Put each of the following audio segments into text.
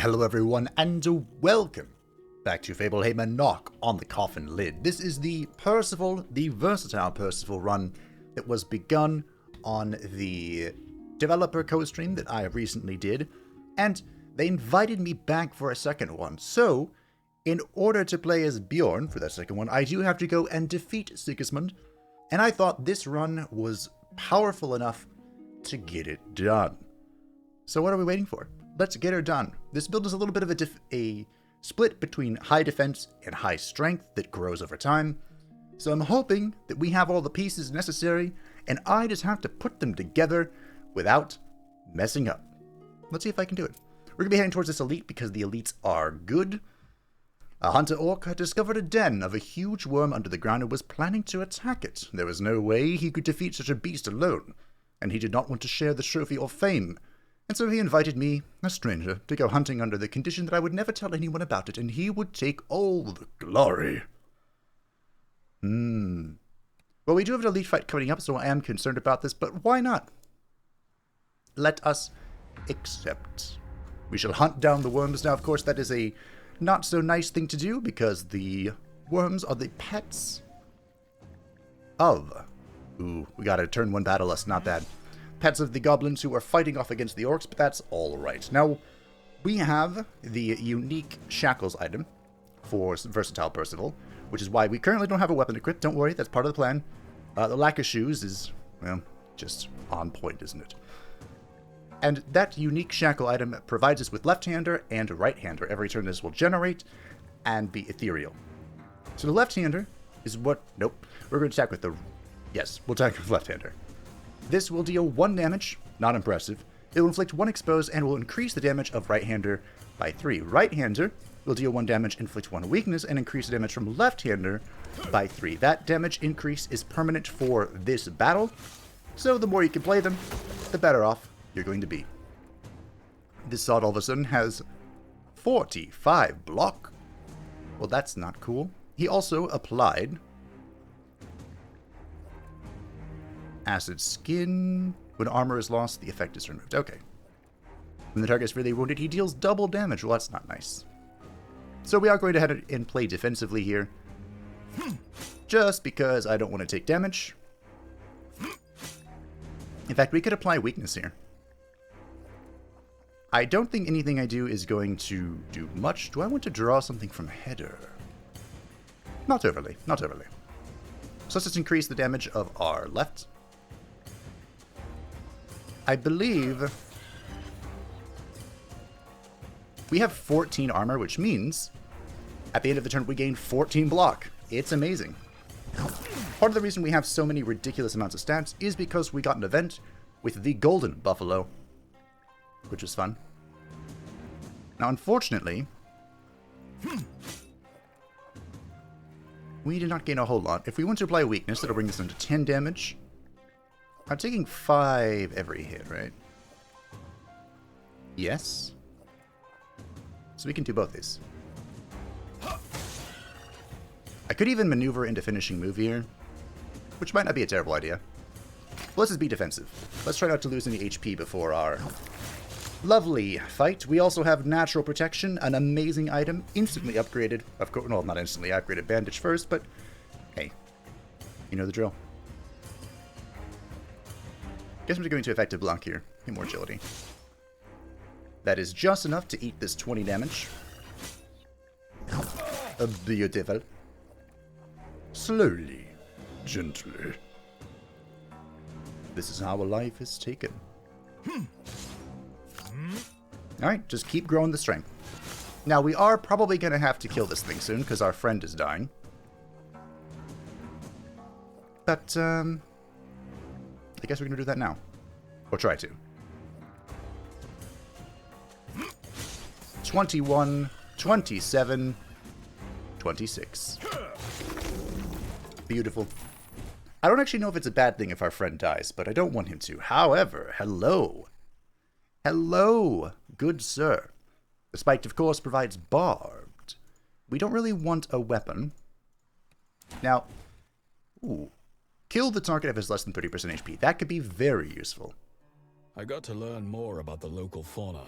Hello everyone, and welcome back to Fablehaven Knock on the Coffin lid. This is the Persival, the versatile Persival run that was begun on the developer co-stream that I recently did, and they invited me back for a second one. So, in order to play as Bjorn for that second one, I do have to go and defeat Sigismund, and I thought this run was powerful enough to get it done. So what are we waiting for? Let's get her done. This build is a little bit of a split between high defense and high strength that grows over time. So I'm hoping that we have all the pieces necessary, and I just have to put them together without messing up. Let's see if I can do it. We're going to be heading towards this elite because the elites are good. A hunter orc had discovered a den of a huge worm under the ground and was planning to attack it. There was no way he could defeat such a beast alone, and he did not want to share the trophy or fame. And so he invited me, a stranger, to go hunting under the condition that I would never tell anyone about it, and he would take all the glory. Well, we do have an elite fight coming up, so I am concerned about this, but why not? Let us accept. We shall hunt down the worms. Now, of course, that is a not-so-nice thing to do, because the worms are the pets of... Ooh, we gotta turn one battle us, not bad. Pets of the goblins who are fighting off against the orcs, but that's all right. Now, we have the unique shackles item for versatile Persival, which is why we currently don't have a weapon equipped. Don't worry, that's part of the plan. The lack of shoes is, well, just on point, isn't it? And that unique shackle item provides us with left-hander and right-hander. Every turn this will generate and be ethereal. So the left-hander is what... Nope. We're going to attack with the... Yes, we'll attack with left-hander. This will deal 1 damage, not impressive. It will inflict 1 expose and will increase the damage of right-hander by 3. Right-hander will deal 1 damage, inflict 1 weakness, and increase the damage from left-hander by 3. That damage increase is permanent for this battle, so the more you can play them, the better off you're going to be. This sword all of a sudden has 45 block. Well, that's not cool. He also applied acid skin. When armor is lost, the effect is removed. Okay. When the target is really wounded, he deals double damage. Well, that's not nice. So we are going to head and play defensively here. Just because I don't want to take damage. In fact, we could apply weakness here. I don't think anything I do is going to do much. Do I want to draw something from header? Not overly. Not overly. So let's just increase the damage of our left. I believe we have 14 armor, which means at the end of the turn we gain 14 block. It's amazing. Part of the reason we have so many ridiculous amounts of stats is because we got an event with the Golden Buffalo, which was fun. Now, unfortunately, we did not gain a whole lot. If we want to apply a weakness, that'll bring us into 10 damage. I'm taking 5 every hit, right? Yes. So we can do both these. I could even maneuver into finishing move here, which might not be a terrible idea. Let's just be defensive. Let's try not to lose any HP before our lovely fight. We also have natural protection, an amazing item, instantly upgraded. Of course, well, not instantly upgraded, bandage first, but hey, you know the drill. Guess I'm just going to effective block here. Get more agility. That is just enough to eat this 20 damage. Beautiful. Slowly, gently. This is how a life is taken. Alright, just keep growing the strength. Now, we are probably going to have to kill this thing soon, because our friend is dying. But, I guess we're going to do that now. Or try to. 21, 27, 26. Beautiful. I don't actually know if it's a bad thing if our friend dies, but I don't want him to. However, hello. Hello, good sir. The spike, of course, provides barbed. We don't really want a weapon. Now, ooh. Kill the target if it's less than 30% HP. That could be very useful. I got to learn more about the local fauna.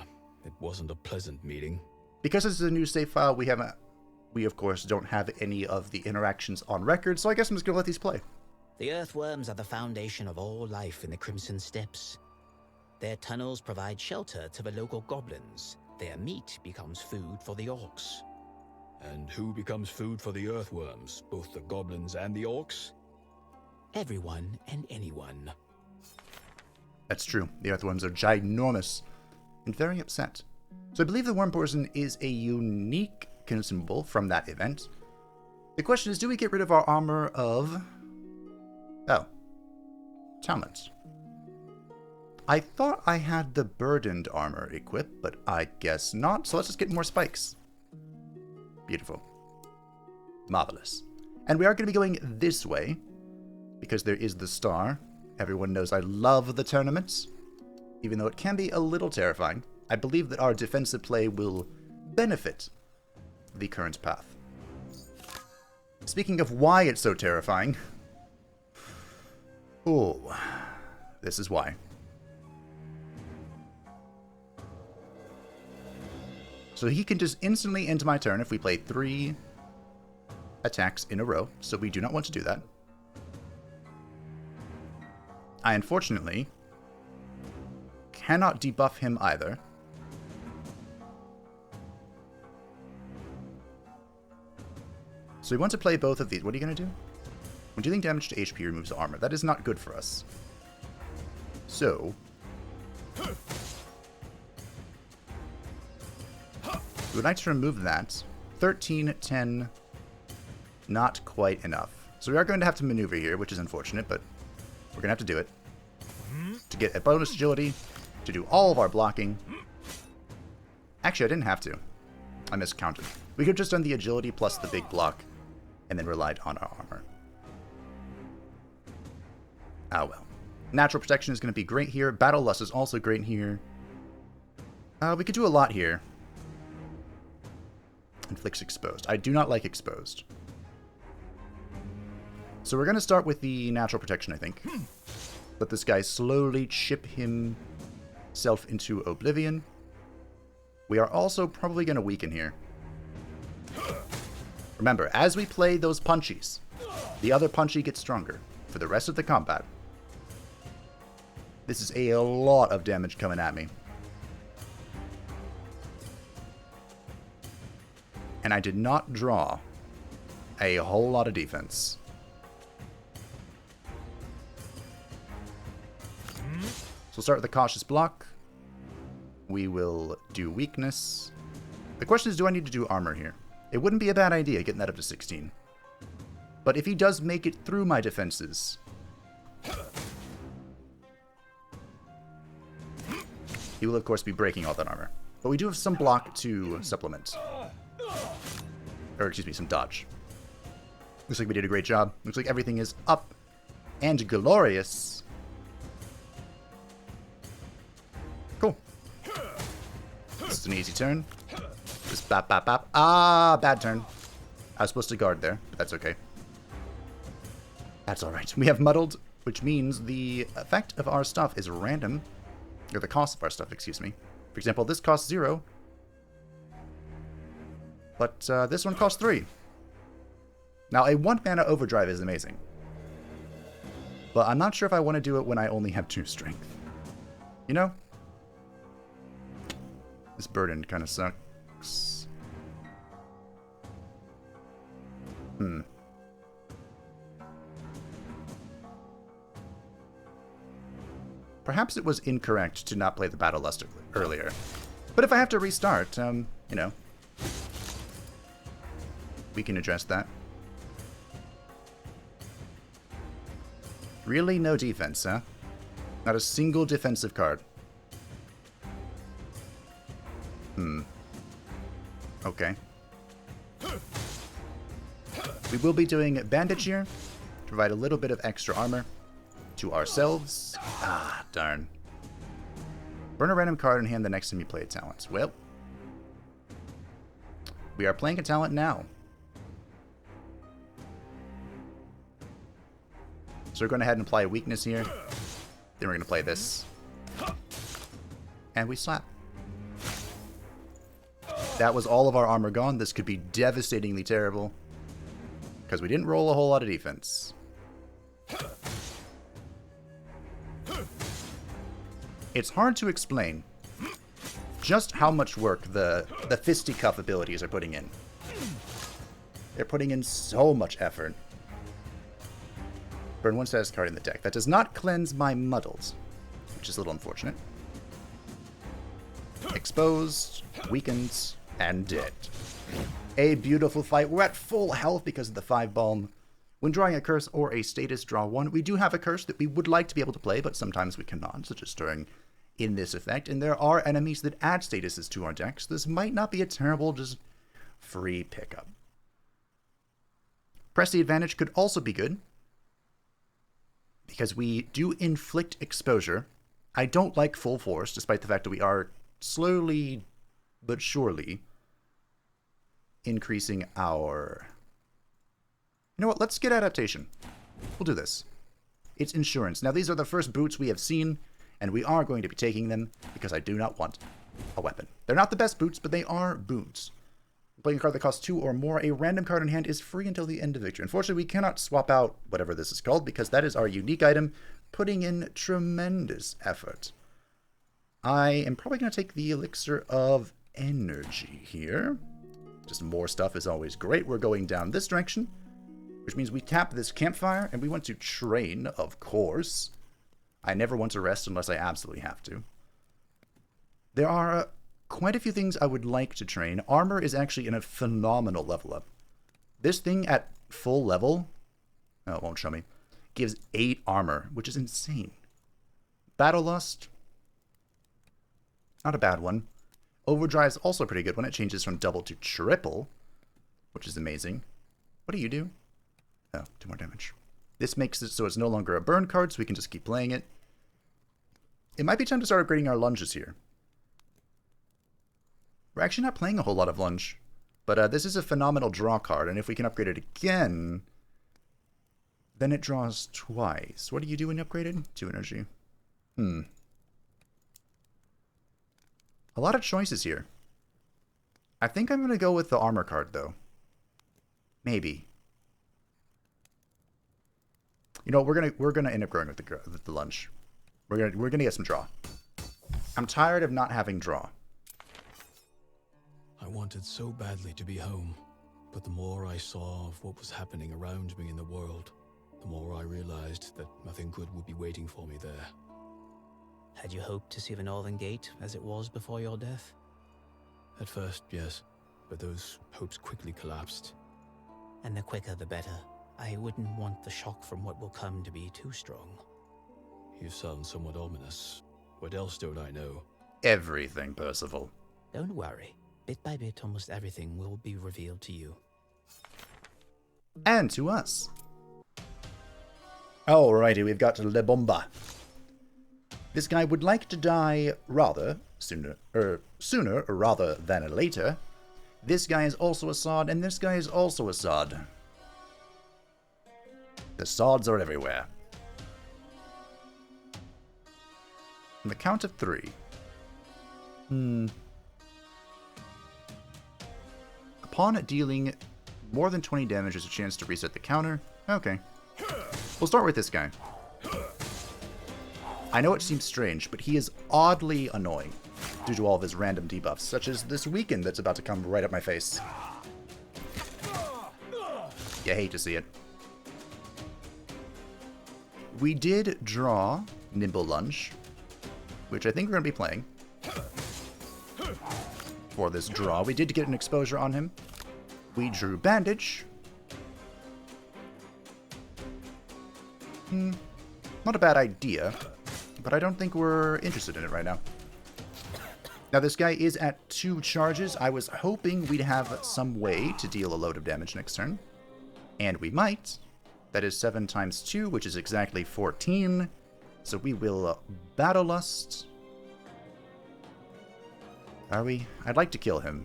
It wasn't a pleasant meeting. Because this is a new save file, we of course don't have any of the interactions on record, so I guess I'm just gonna let these play. The earthworms are the foundation of all life in the Crimson Steppes. Their tunnels provide shelter to the local goblins. Their meat becomes food for the orcs. And who becomes food for the earthworms? Both the goblins and the orcs? Everyone and anyone. That's true. The earthworms are ginormous and very upset. So I believe the worm poison is a unique consumable from that event. The question is, do we get rid of our armor of... Oh. Talents. I thought I had the burdened armor equipped, but I guess not. So let's just get more spikes. Beautiful. Marvelous. And we are going to be going this way, because there is the star. Everyone knows I love the tournaments, even though it can be a little terrifying. I believe that our defensive play will benefit the current path. Speaking of why it's so terrifying... Oh, this is why. So he can just instantly end my turn if we play 3 attacks in a row, so we do not want to do that. I unfortunately cannot debuff him either. So we want to play both of these. What are you going to do? When dealing damage to HP, removes armor. That is not good for us. So... we would like to remove that. 13, 10, not quite enough. So we are going to have to maneuver here, which is unfortunate, but we're going to have to do it. To get a bonus agility, to do all of our blocking. Actually, I didn't have to. I miscounted. We could have just done the agility plus the big block, and then relied on our armor. Ah well. Natural protection is going to be great here. Battle Lust is also great here. We could do a lot here. Inflicts exposed. I do not like exposed. So we're going to start with the natural protection, I think. Let this guy slowly chip himself into oblivion. We are also probably going to weaken here. Remember, as we play those punchies, the other punchy gets stronger for the rest of the combat. This is a lot of damage coming at me. And I did not draw a whole lot of defense. So we'll start with the cautious block. We will do weakness. The question is, do I need to do armor here? It wouldn't be a bad idea getting that up to 16. But if he does make it through my defenses, he will of course be breaking all that armor. But we do have some block to supplement. Or excuse me, some dodge. Looks like we did a great job. Looks like everything is up and glorious. Cool. This is an easy turn. Just bap, bap, bap. Ah, bad turn. I was supposed to guard there, but that's okay. That's alright. We have muddled, which means the effect of our stuff is random. Or the cost of our stuff, excuse me. For example, this costs 0. But this one costs 3. Now, a 1-mana overdrive is amazing. But I'm not sure if I want to do it when I only have 2 strength. You know? This burden kind of sucks. Perhaps it was incorrect to not play the Battle Lust earlier. But if I have to restart, you know, we can address that. Really no defense, huh? Not a single defensive card. Okay. We will be doing Bandage here to provide a little bit of extra armor to ourselves. Ah, darn. Burn a random card and hand the next time you play a talent. Well, we are playing a talent now. So we're going to head and apply a weakness here. Then we're going to play this. And we slap. That was all of our armor gone. This could be devastatingly terrible. Because we didn't roll a whole lot of defense. It's hard to explain just how much work the fisticuff abilities are putting in. They're putting in so much effort. Burn one status card in the deck. That does not cleanse my muddles, which is a little unfortunate. Exposed, weakened, and dead. A beautiful fight. We're at full health because of the 5 bomb. When drawing a curse or a status, draw 1. We do have a curse that we would like to be able to play, but sometimes we cannot, such as during in this effect. And there are enemies that add statuses to our decks. This might not be a terrible, just free pickup. Persi advantage could also be good, because we do inflict exposure. I don't like full force, despite the fact that we are slowly but surely increasing our... You know what? Let's get adaptation. We'll do this. It's insurance. Now, these are the first boots we have seen, and we are going to be taking them because I do not want a weapon. They're not the best boots, but they are boots. Playing a card that costs 2 or more, a random card in hand is free until the end of victory. Unfortunately, we cannot swap out whatever this is called because that is our unique item, putting in tremendous effort. I am probably going to take the Elixir of Energy here. Just more stuff is always great. We're going down this direction, which means we tap this campfire, and we want to train, of course. I never want to rest unless I absolutely have to. There are quite a few things I would like to train. Armor is actually in a phenomenal level up. This thing at full level, oh, it won't show me, gives 8 armor, which is insane. Battle Lust, not a bad one. Overdrive is also a pretty good one. It changes from double to triple, which is amazing. What do you do? Oh, 2 more damage. This makes it so it's no longer a burn card, so we can just keep playing it. It might be time to start upgrading our lunges here. We're actually not playing a whole lot of lunge, but this is a phenomenal draw card, and if we can upgrade it again, then it draws twice. What do you do when you upgrade it? 2 energy. A lot of choices here. I think I'm going to go with the armor card, though. Maybe. You know, we're gonna end up going with the lunge. We're gonna get some draw. I'm tired of not having draw. I wanted so badly to be home, but the more I saw of what was happening around me in the world, the more I realized that nothing good would be waiting for me there. Had you hoped to see the Northern Gate as it was before your death? At first, yes, but those hopes quickly collapsed. And the quicker the better. I wouldn't want the shock from what will come to be too strong. You sound somewhat ominous. What else don't I know? Everything, Persival. Don't worry. Bit by bit, almost everything will be revealed to you. And to us. Alrighty, we've got Le Bomba. This guy would like to die sooner rather than later. This guy is also a sod, and this guy is also a sod. The sods are everywhere. On the count of 3. Upon dealing more than 20 damage, there's a chance to reset the counter. Okay. We'll start with this guy. I know it seems strange, but he is oddly annoying due to all of his random debuffs, such as this weaken that's about to come right up my face. You hate to see it. We did draw Nimble Lunge, which I think we're going to be playing for this draw. We did get an exposure on him. We drew Bandage. Not a bad idea, but I don't think we're interested in it right now. Now, this guy is at 2 charges. I was hoping we'd have some way to deal a load of damage next turn. And we might. That is 7 times 2, which is exactly 14. So we will Battle Lust. Are we? I'd like to kill him.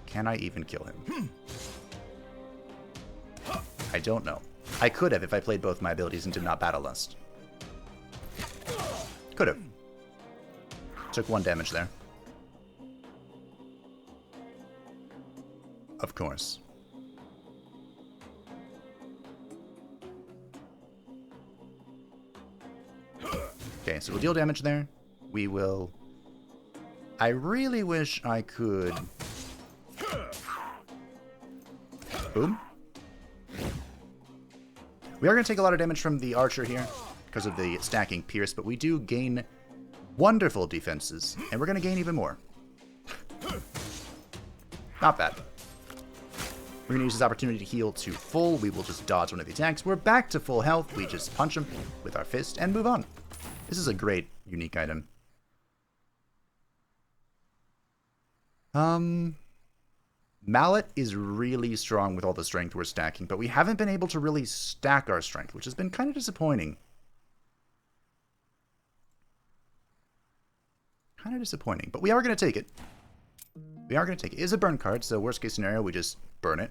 Can I even kill him? I don't know. I could have if I played both my abilities and did not Battle Lust. Could have. Took 1 damage there. of course. Okay, so we'll deal damage there. We will... I really wish I could... Boom. We are going to take a lot of damage from the archer here because of the stacking pierce, but we do gain wonderful defenses, and we're going to gain even more. Not bad. We're going to use this opportunity to heal to full. We will just dodge one of the attacks. We're back to full health. We just punch him with our fist and move on. This is a great, unique item. Mallet is really strong with all the strength we're stacking, but we haven't been able to really stack our strength, which has been kind of disappointing. Kind of disappointing, but we are going to take it. We are going to take it. It is a burn card, so worst case scenario, we just burn it.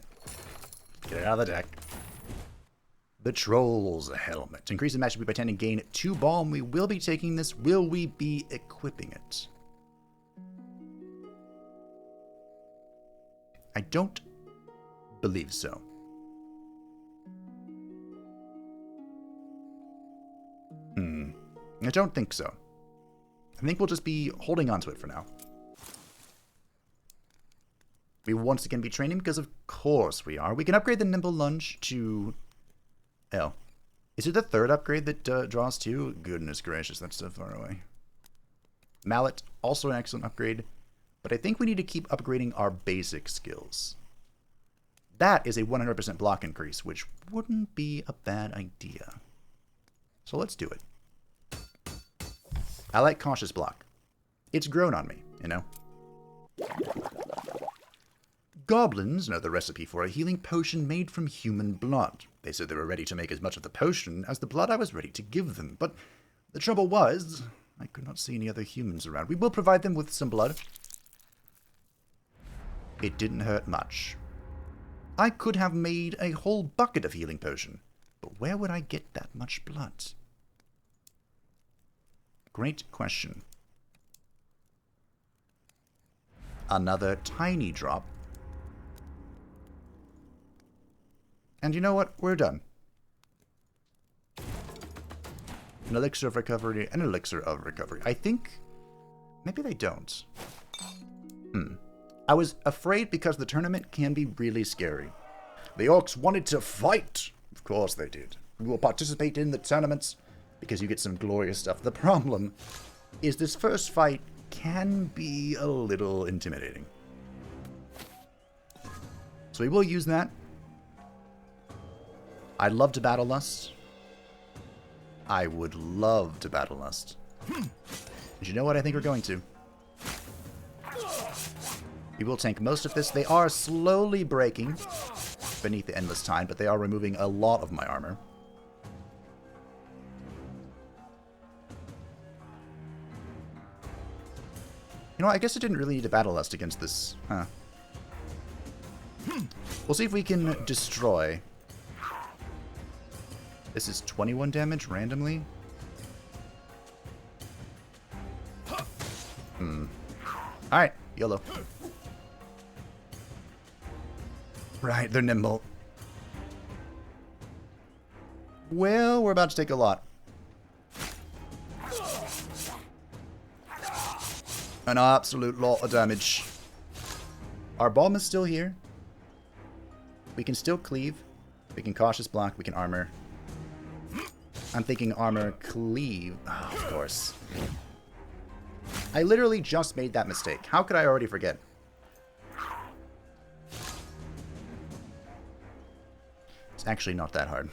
Get it out of the deck. The Troll's Helmet. Increase the match speed by 10 and gain 2 balm. We will be taking this. Will we be equipping it? I don't believe so. I don't think so. I think we'll just be holding on to it for now. We will once again be training because of course we are. We can upgrade the Nimble Lunge to... Oh. Is it the third upgrade that draws 2? Goodness gracious, that's so far away. Mallet, also an excellent upgrade. But I think we need to keep upgrading our basic skills. That is a 100% block increase, which wouldn't be a bad idea. So let's do it. I like Cautious Block. It's grown on me, you know? Goblins know the recipe for a healing potion made from human blood. They said they were ready to make as much of the potion as the blood I was ready to give them. But the trouble was, I could not see any other humans around. We will provide them with some blood. It didn't hurt much. I could have made a whole bucket of healing potion, but where would I get that much blood? Great question. Another tiny drop. And you know what? We're done. An elixir of recovery, an elixir of recovery. I think... maybe they don't. I was afraid because the tournament can be really scary. The orcs wanted to fight. Of course they did. We will participate in the tournaments because you get some glorious stuff. The problem is this first fight can be a little intimidating. So we will use that. I'd love to Battle Lust. I would love to Battle Lust. But you know what? I think we're going to. We will tank most of this. They are slowly breaking beneath the Endless Tide, but they are removing a lot of my armor. You know what? I guess I didn't really need to Battle Lust against this. Huh. We'll see if we can destroy. This is 21 damage randomly. Alright, YOLO. Right, they're nimble. Well, we're about to take a lot. An absolute lot of damage. Our bomb is still here. We can still cleave. We can cautious block. We can armor. I'm thinking armor, cleave. Oh, of course. I literally just made that mistake. How could I already forget? It's actually not that hard.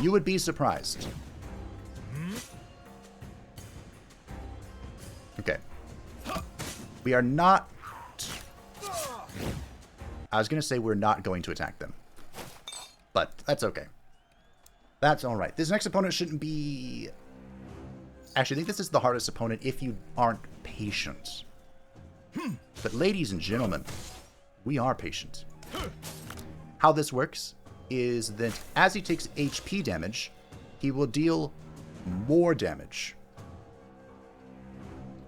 You would be surprised. Okay. We are not... I was going to say we're not going to attack them. But that's okay. That's alright. This next opponent shouldn't be... Actually, I think this is the hardest opponent if you aren't patient. But ladies and gentlemen, we are patient. How this works is that as he takes HP damage, he will deal more damage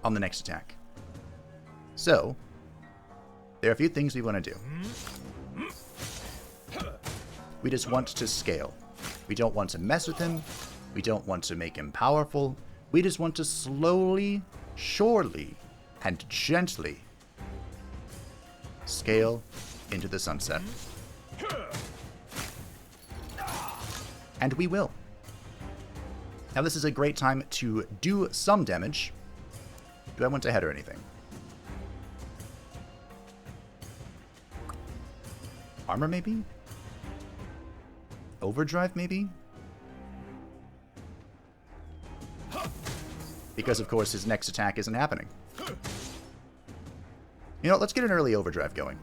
on the next attack. So, There are a few things we want to do. We just want to scale. We don't want to mess with him. We don't want to make him powerful. We just want to slowly, surely, and gently scale into the sunset. And we will. Now this is a great time to do some damage. Do I want to head or anything? Armor maybe? Overdrive maybe? Because of course his next attack isn't happening. You know what, let's get an early overdrive going.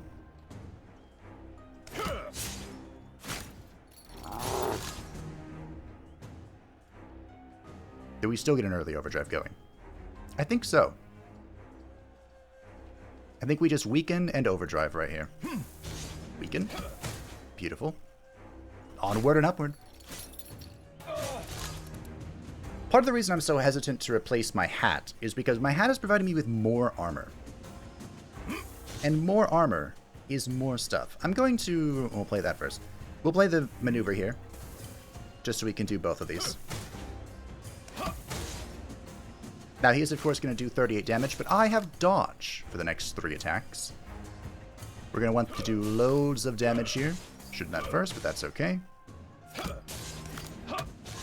Do we still get an early overdrive going? I think so. I think we just weaken and overdrive right here. Weaken. Beautiful. Onward and upward. Part of the reason I'm so hesitant to replace my hat is because my hat is providing me with more armor. And more armor is more stuff. I'm going to... We'll play that first. We'll play the maneuver here. Just so we can do both of these. Now he is of course going to do 38 damage, but I have dodge for the next 3 attacks. We're going to want to do loads of damage here. Shouldn't that first, but that's okay.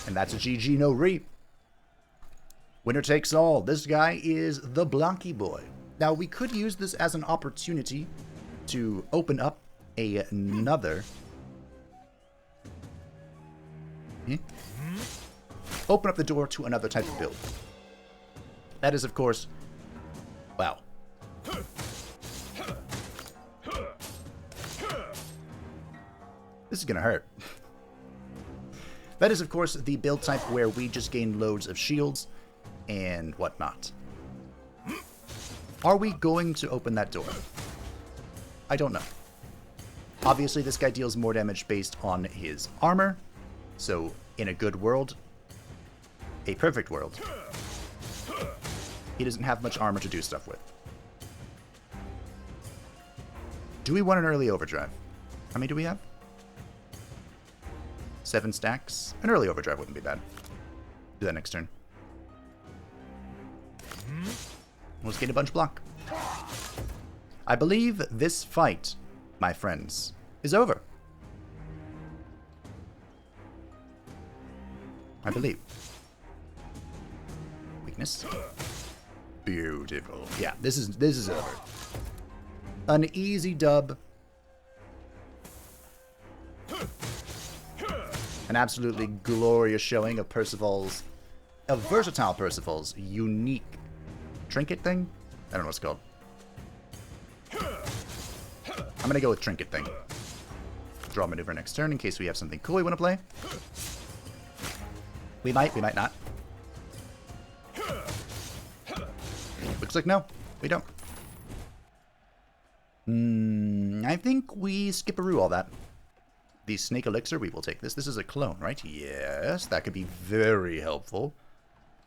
And that's a GG no re. Winner takes all. This guy is the Blocky Boy. Now we could use this as an opportunity to open up another... Open up the door to another type of build. That is, of course... Wow. This is gonna hurt. That is, of course, the build type where we just gain loads of shields and whatnot. Are we going to open that door? I don't know. Obviously, this guy deals more damage based on his armor. So, in a good world, a perfect world, he doesn't have much armor to do stuff with. Do we want an early overdrive? How many do we have? 7 stacks. An early overdrive wouldn't be bad. Do that next turn. Let's get a bunch block. I believe this fight, my friends, is over. I believe. Weakness. Beautiful. Yeah, this is over. An easy dub. An absolutely glorious showing of Persival's, of versatile Persival's unique trinket thing? I don't know what it's called. I'm gonna go with trinket thing. Draw maneuver next turn in case we have something cool we want to play. We might not. Looks like no, we don't. I think we skip-a-roo all that. The snake elixir, we will take this. This is a clone, right? Yes, that could be very helpful.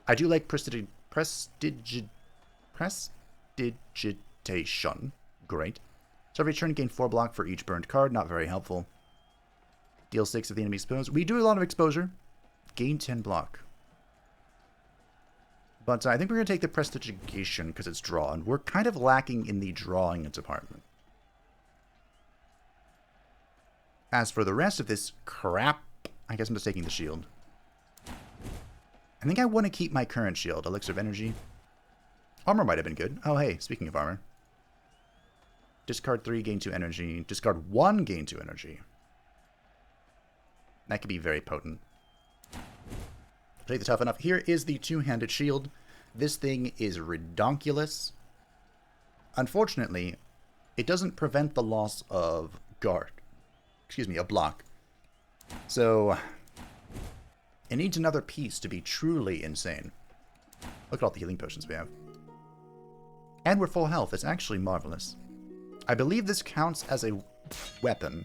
I do like prestidigitation. Great. So every turn, gain 4 block for each burned card. Not very helpful. Deal 6 of the enemy exposed. We do a lot of exposure. Gain 10 block. But I think we're going to take the prestidigitation because it's drawn. We're kind of lacking in the drawing department. As for the rest of this crap, I guess I'm just taking the shield. I think I want to keep my current shield, Elixir of Energy. Armor might have been good. Oh, hey, speaking of armor. Discard 3, gain 2 energy. Discard 1, gain 2 energy. That could be very potent. Take the tough enough. Here is the 2-handed shield. This thing is redonkulous. Unfortunately, it doesn't prevent the loss of guard. Excuse me, a block. So, it needs another piece to be truly insane. Look at all the healing potions we have. And we're full health. It's actually marvelous. I believe this counts as a weapon.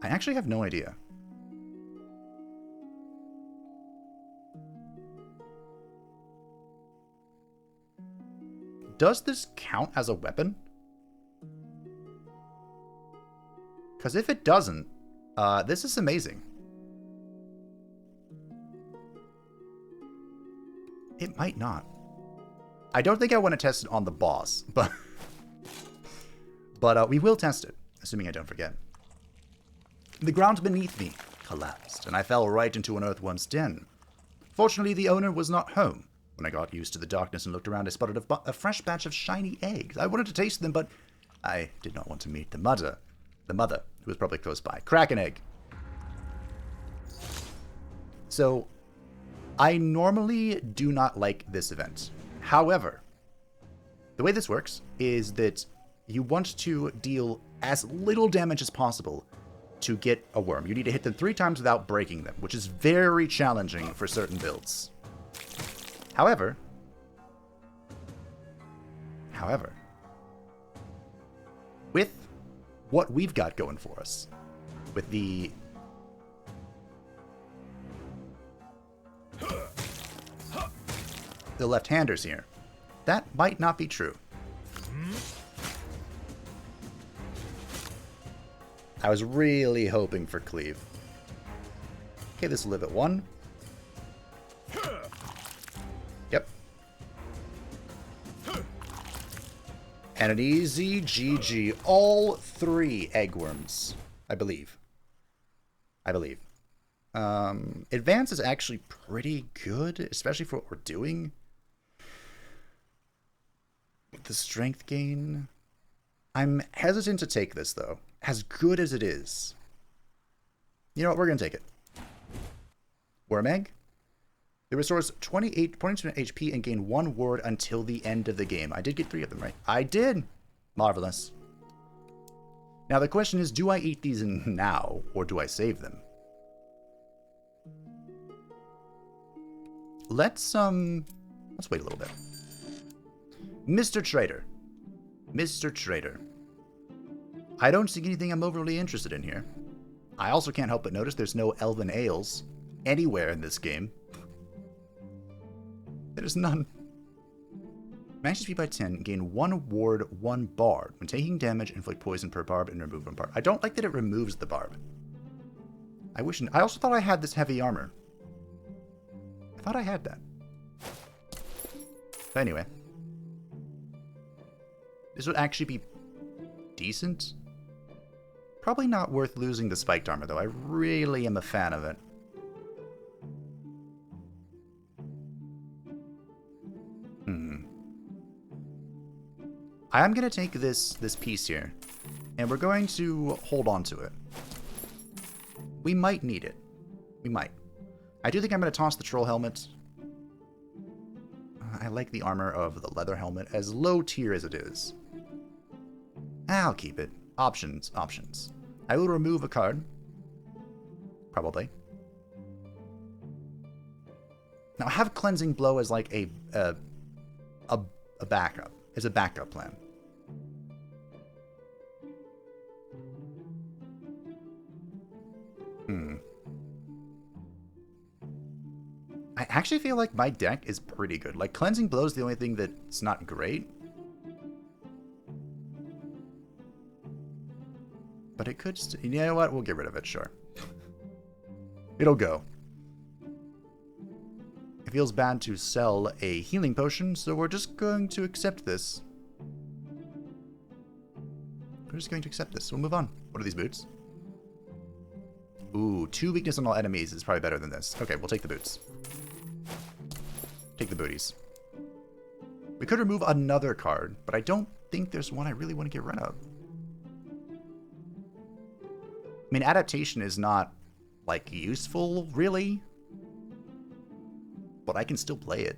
I actually have no idea. Does this count as a weapon? Because if it doesn't, this is amazing. It might not. I don't think I want to test it on the boss, but we will test it, assuming I don't forget. The ground beneath me collapsed, and I fell right into an earthworm's den. Fortunately, the owner was not home. When I got used to the darkness and looked around, I spotted a fresh batch of shiny eggs. I wanted to taste them, but I did not want to meet the mother, who was probably close by. Crack an egg. So, I normally do not like this event. However, the way this works is that you want to deal as little damage as possible to get a worm. You need to hit them 3 times without breaking them, which is very challenging for certain builds. However, with what we've got going for us, with the left-handers here, that might not be true. I was really hoping for cleave. Okay, this will live at 1. Yep. And an easy GG. All 3 eggworms, I believe. Advance is actually pretty good, especially for what we're doing. With the strength gain. I'm hesitant to take this, though. As good as it is. You know what? We're going to take it. Worm egg. It restores 22 HP and gain 1 ward until the end of the game. I did get 3 of them, right? I did! Marvelous. Now the question is, do I eat these now, or do I save them? Let's wait a little bit. Mr. Trader. Mr. Trader. I don't see anything I'm overly interested in here. I also can't help but notice there's no elven ales anywhere in this game. There's none. Max HP by 10, gain 1 ward, 1 barb. When taking damage, inflict poison per barb and remove 1 barb. I don't like that it removes the barb. I also thought I had this heavy armor. I thought I had that. But anyway. This would actually be decent. Probably not worth losing the spiked armor, though. I really am a fan of it. I'm going to take this piece here, and we're going to hold on to it. We might need it. We might. I do think I'm going to toss the troll helmet. I like the armor of the leather helmet, as low tier as it is. I'll keep it. Options, options. I will remove a card. Probably. Now, I have Cleansing Blow as like a backup. As a backup plan. I actually feel like my deck is pretty good. Like, Cleansing Blow is the only thing that's not great. But it could... you know what? We'll get rid of it, sure. It'll go. It feels bad to sell a healing potion, so we're just going to accept this. We're just going to accept this. We'll move on. What are these boots? Ooh, 2 weakness on all enemies is probably better than this. Okay, we'll take the boots. Take the booties. We could remove another card, but I don't think there's one I really want to get rid of. I mean, adaptation is not, like, useful, really. But I can still play it.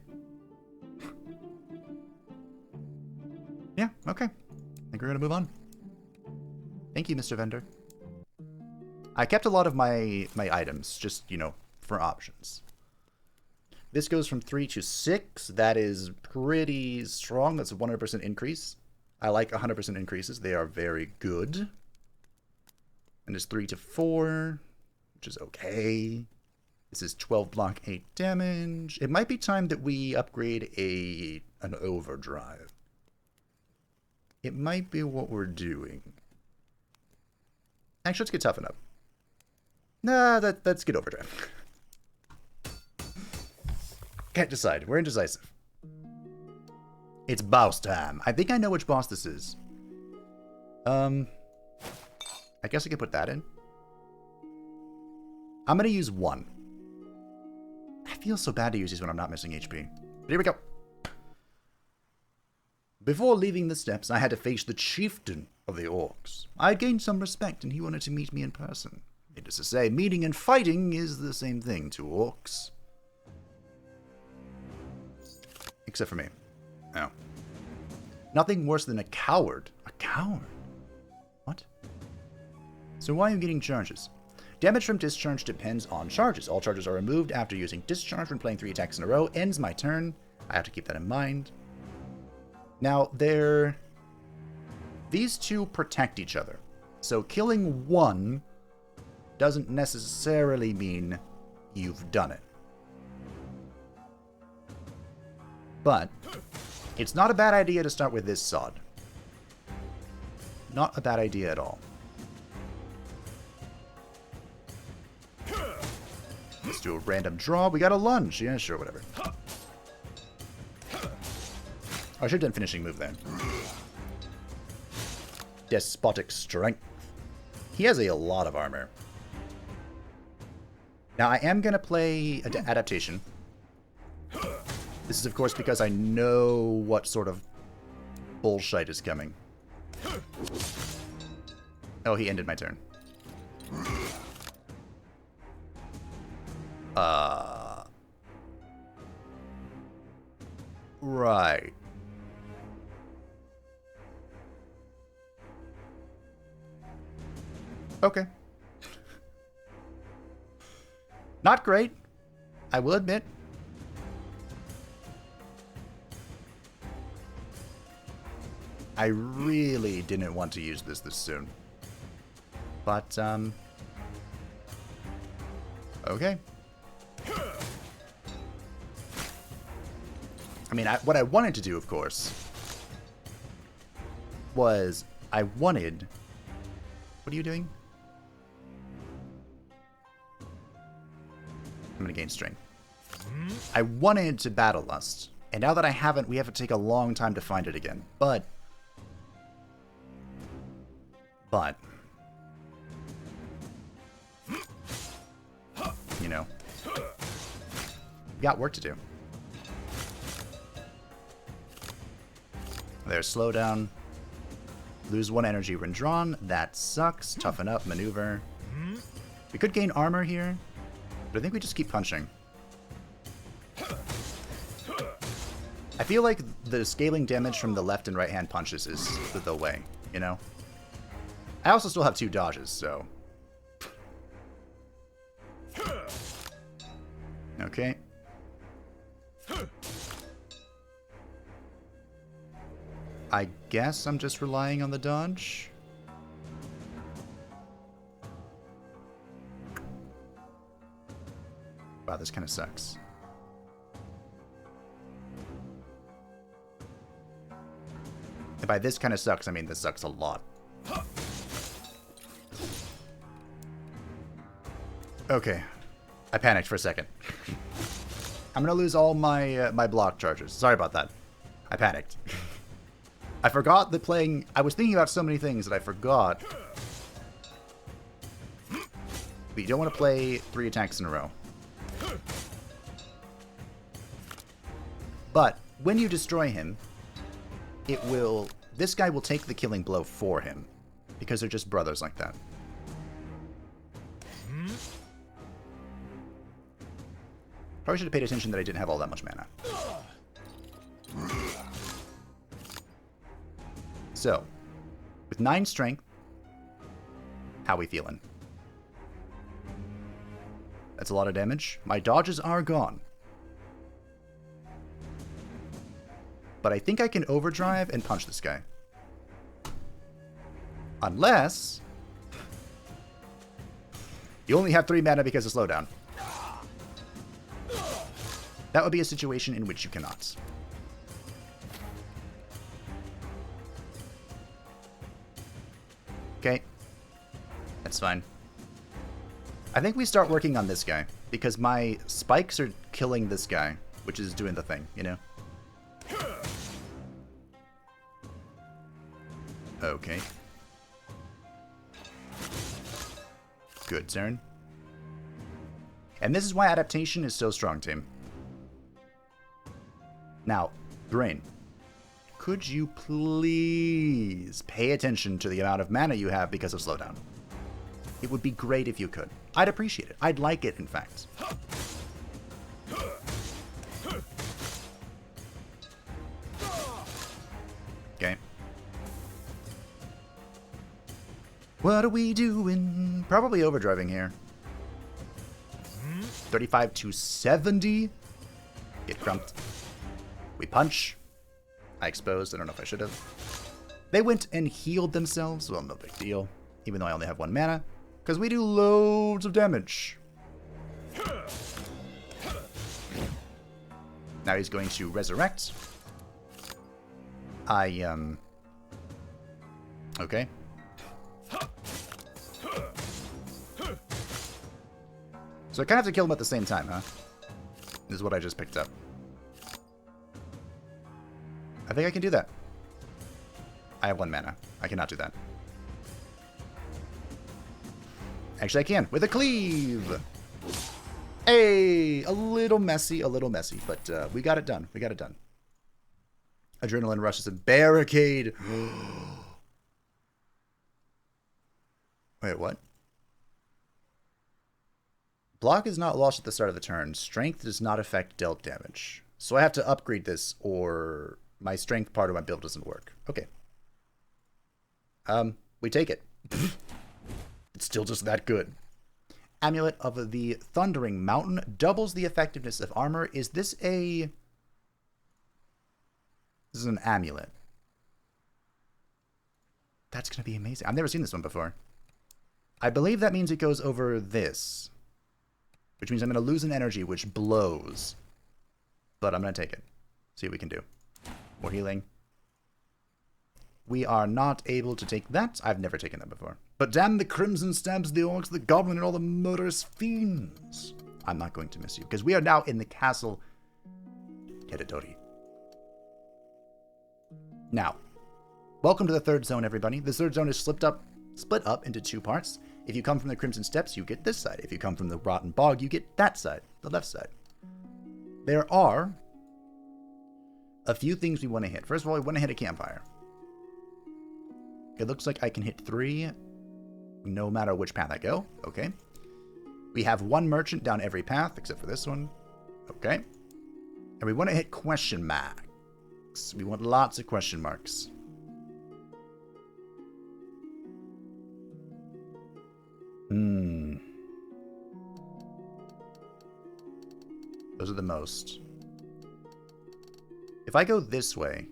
Yeah, okay. I think we're gonna move on. Thank you, Mr. Vendor. I kept a lot of my items, just, you know, for options. This goes from 3 to 6. That is pretty strong. That's a 100% increase. I like 100% increases. They are very good. And it's 3 to 4, which is okay. This is 12 block, 8 damage. It might be time that we upgrade an overdrive. it might be what we're doing. Actually, let's get toughen up. Nah, let's get overdrive. Can't decide. We're indecisive. It's boss time. I think I know which boss this is. I guess I could put that in. I'm gonna use 1. I feel so bad to use these when I'm not missing HP. But here we go. Before leaving the steps, I had to face the chieftain of the orcs. I had gained some respect, and he wanted to meet me in person. Needless to say, meeting and fighting is the same thing to orcs. Except for me. No. Nothing worse than a coward. A coward? What? So why are you getting charges? Damage from discharge depends on charges. All charges are removed after using discharge when playing 3 attacks in a row. Ends my turn. I have to keep that in mind. Now, these two protect each other. So killing one doesn't necessarily mean you've done it. But it's not a bad idea to start with this sod. Not a bad idea at all. Let's do a random draw. We got a lunge. Yeah, sure, whatever. I should have done finishing move then. Despotic Strength. He has a lot of armor. Now, I am going to play Adaptation. This is, of course, because I know what sort of bullshit is coming. Oh, he ended my turn. Right. Okay. Not great, I will admit. I really didn't want to use this soon. But, okay. I mean, what I wanted to do, of course, was I wanted... What are you doing? I'm going to gain strength. I wanted to Battle Lust, and now that I haven't, we have to take a long time to find it again. But... you know, we got work to do. There's slowdown. Lose 1 energy when drawn. That sucks. Toughen up, maneuver. We could gain armor here, but I think we just keep punching. I feel like the scaling damage from the left and right hand punches is the way, you know? I also still have 2 dodges, so... Okay. I guess I'm just relying on the dodge. Wow, this kind of sucks. And by this kind of sucks, I mean this sucks a lot. Okay. I panicked for a second. I'm gonna lose all my my block charges. Sorry about that. I panicked. I forgot that playing... I was thinking about so many things that I forgot. But you don't want to play 3 attacks in a row. But when you destroy him, it will... This guy will take the killing blow for him. Because they're just brothers like that. Probably should have paid attention that I didn't have all that much mana. So, with 9 strength, how we feeling? That's a lot of damage. My dodges are gone. But I think I can overdrive and punch this guy. Unless... you only have 3 mana because of slowdown. That would be a situation in which you cannot. Okay. That's fine. I think we start working on this guy, because my spikes are killing this guy, which is doing the thing, you know? Okay. Good turn. And this is why adaptation is so strong, team. Now, Brain, could you please pay attention to the amount of mana you have because of slowdown? It would be great if you could. I'd appreciate it. I'd like it, in fact. Okay. What are we doing? Probably overdriving here. 35 to 70. Get crumped. We punch. I exposed. I don't know if I should have. They went and healed themselves. Well, no big deal. Even though I only have 1 mana. Because we do loads of damage. Now he's going to resurrect. Okay. So I kind of have to kill him at the same time, huh? This is what I just picked up. I think I can do that. I have 1 mana. I cannot do that. Actually, I can. With a cleave! Hey! A little messy, but we got it done. We got it done. Adrenaline rushes a barricade. Wait, what? Block is not lost at the start of the turn. Strength does not affect dealt damage. So I have to upgrade this, or my strength part of my build doesn't work. Okay. We take it. It's still just that good. Amulet of the Thundering Mountain doubles the effectiveness of armor. Is this a... This is an amulet. That's going to be amazing. I've never seen this one before. I believe that means it goes over this. Which means I'm going to lose an energy, which blows. But I'm going to take it. See what we can do. More healing. We are not able to take that. I've never taken that before. But damn the crimson stabs, the orcs, the goblin, and all the murderous fiends. I'm not going to miss you, because we are now in the castle territory. Now, welcome to the third zone, everybody. The third zone is split up into 2 parts. If you come from the Crimson Steppes, you get this side. If you come from the Rotten Bog, you get that side, the left side. There are a few things we want to hit. First of all, we want to hit a campfire. It looks like I can hit 3 no matter which path I go. Okay. We have 1 merchant down every path, except for this one. Okay. And we want to hit question marks. We want lots of question marks. Those are the most. If I go this way...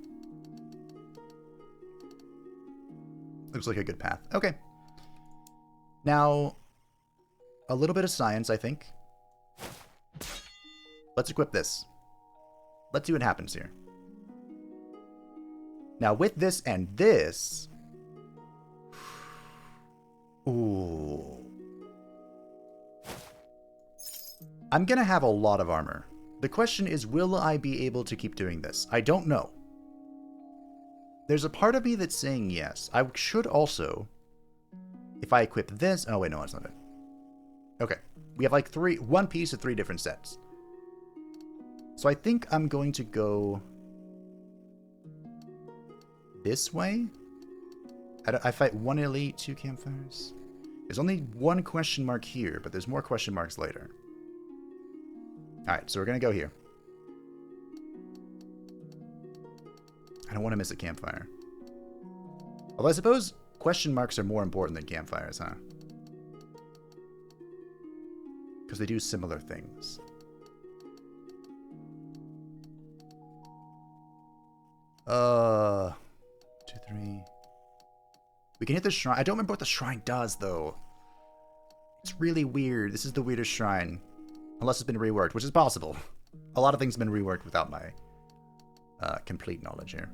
Looks like a good path. Okay. Now, a little bit of science, I think. Let's equip this. Let's see what happens here. Now, with this and this... Ooh. I'm going to have a lot of armor. The question is, will I be able to keep doing this? I don't know. There's a part of me that's saying yes. I should also, if I equip this... Oh, wait, no, that's not it. Okay. We have like 1 piece of 3 different sets. So I think I'm going to go this way. I fight 1 elite, 2 campfires. There's only 1 question mark here, but there's more question marks later. Alright, so we're going to go here. I don't want to miss a campfire. Although I suppose question marks are more important than campfires, huh? Because they do similar things. Two, 3. We can hit the shrine. I don't remember what the shrine does, though. It's really weird. This is the weirdest shrine. Unless it's been reworked, which is possible. A lot of things have been reworked without my complete knowledge here.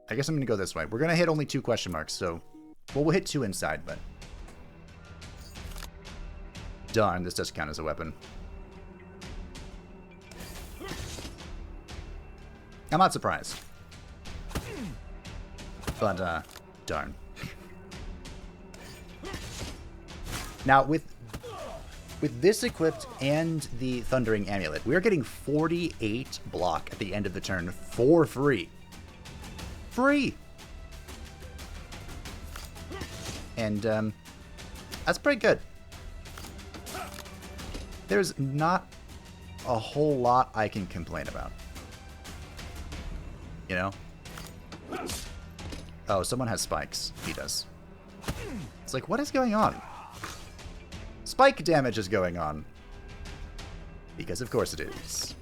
I guess I'm going to go this way. We're going to hit only 2 question marks, so... Well, we'll hit 2 inside, but... Darn, this does count as a weapon. I'm not surprised. But, darn. Now, with this equipped and the Thundering Amulet, we are getting 48 block at the end of the turn for free. Free! And, that's pretty good. There's not a whole lot I can complain about. You know? Oh, someone has spikes. He does. It's like, what is going on? Spike damage is going on. Because of course it is.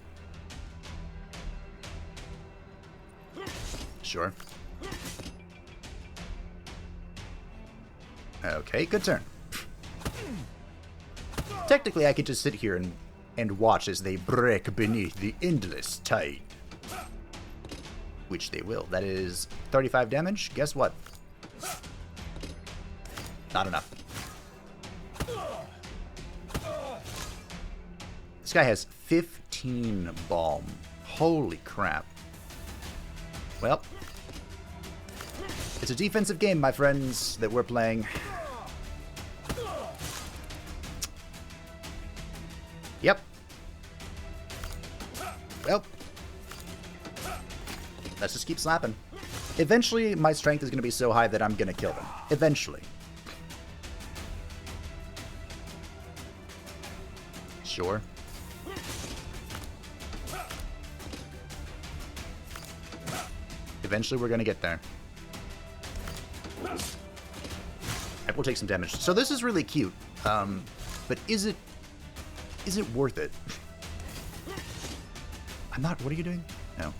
Sure. Okay, good turn. Technically, I could just sit here and watch as they break beneath the endless tide. Which they will. That is 35 damage. Guess what? Not enough. This guy has 15 balm. Holy crap. Well, it's a defensive game, my friends, that we're playing. Yep. Well, let's just keep slapping. Eventually, my strength is going to be so high that I'm going to kill them. Eventually. Sure. Eventually, we're going to get there. I will take some damage. So this is really cute. But is it worth it? I'm not... What are you doing? No.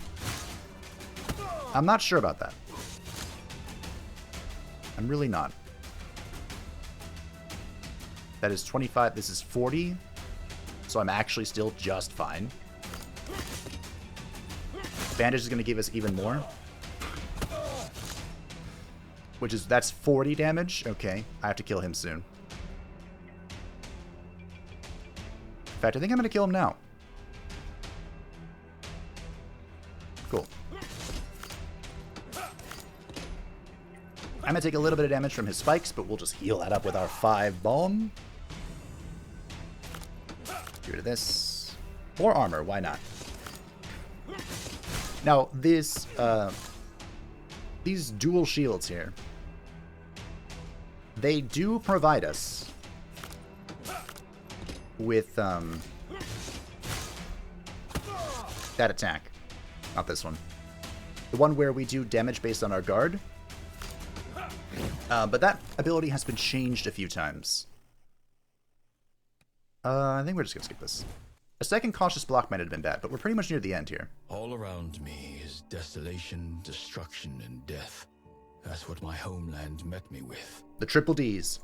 I'm not sure about that. I'm really not. That is 25. This is 40. So I'm actually still just fine. Bandage is going to give us even more. Which is... That's 40 damage. Okay. I have to kill him soon. In fact, I think I'm going to kill him now. Cool. I'm going to take a little bit of damage from his spikes, but we'll just heal that up with our 5 balm. Get rid of this. More armor, why not? Now, this, these dual shields here, they do provide us with, that attack. Not this one. The one where we do damage based on our guard. But that ability has been changed a few times. I think we're just gonna skip this. A second cautious block might have been bad, but we're pretty much near the end here. All around me is desolation, destruction, and death. That's what my homeland met me with. The triple Ds.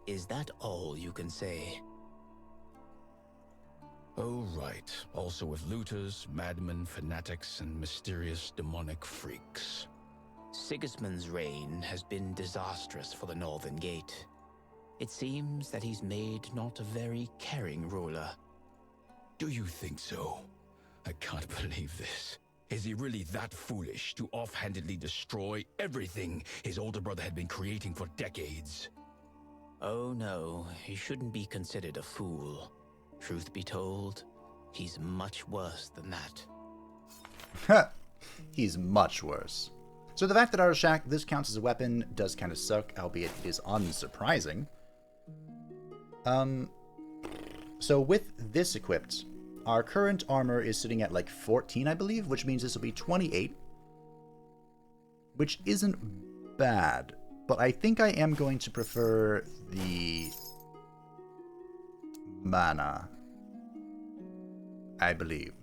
Is that all you can say? Oh, right. Also with looters, madmen, fanatics, and mysterious demonic freaks. Sigismund's reign has been disastrous for the Northern Gate. It seems that he's made not a very caring ruler. Do you think so? I can't believe this. Is he really that foolish to offhandedly destroy everything his older brother had been creating for decades? Oh no, he shouldn't be considered a fool. Truth be told, he's much worse than that. He's much worse. So the fact that our shack, this counts as a weapon, does kind of suck, albeit it is unsurprising. So with this equipped, our current armor is sitting at like 14, I believe, which means this will be 28. Which isn't bad, but I think I am going to prefer the mana, I believe.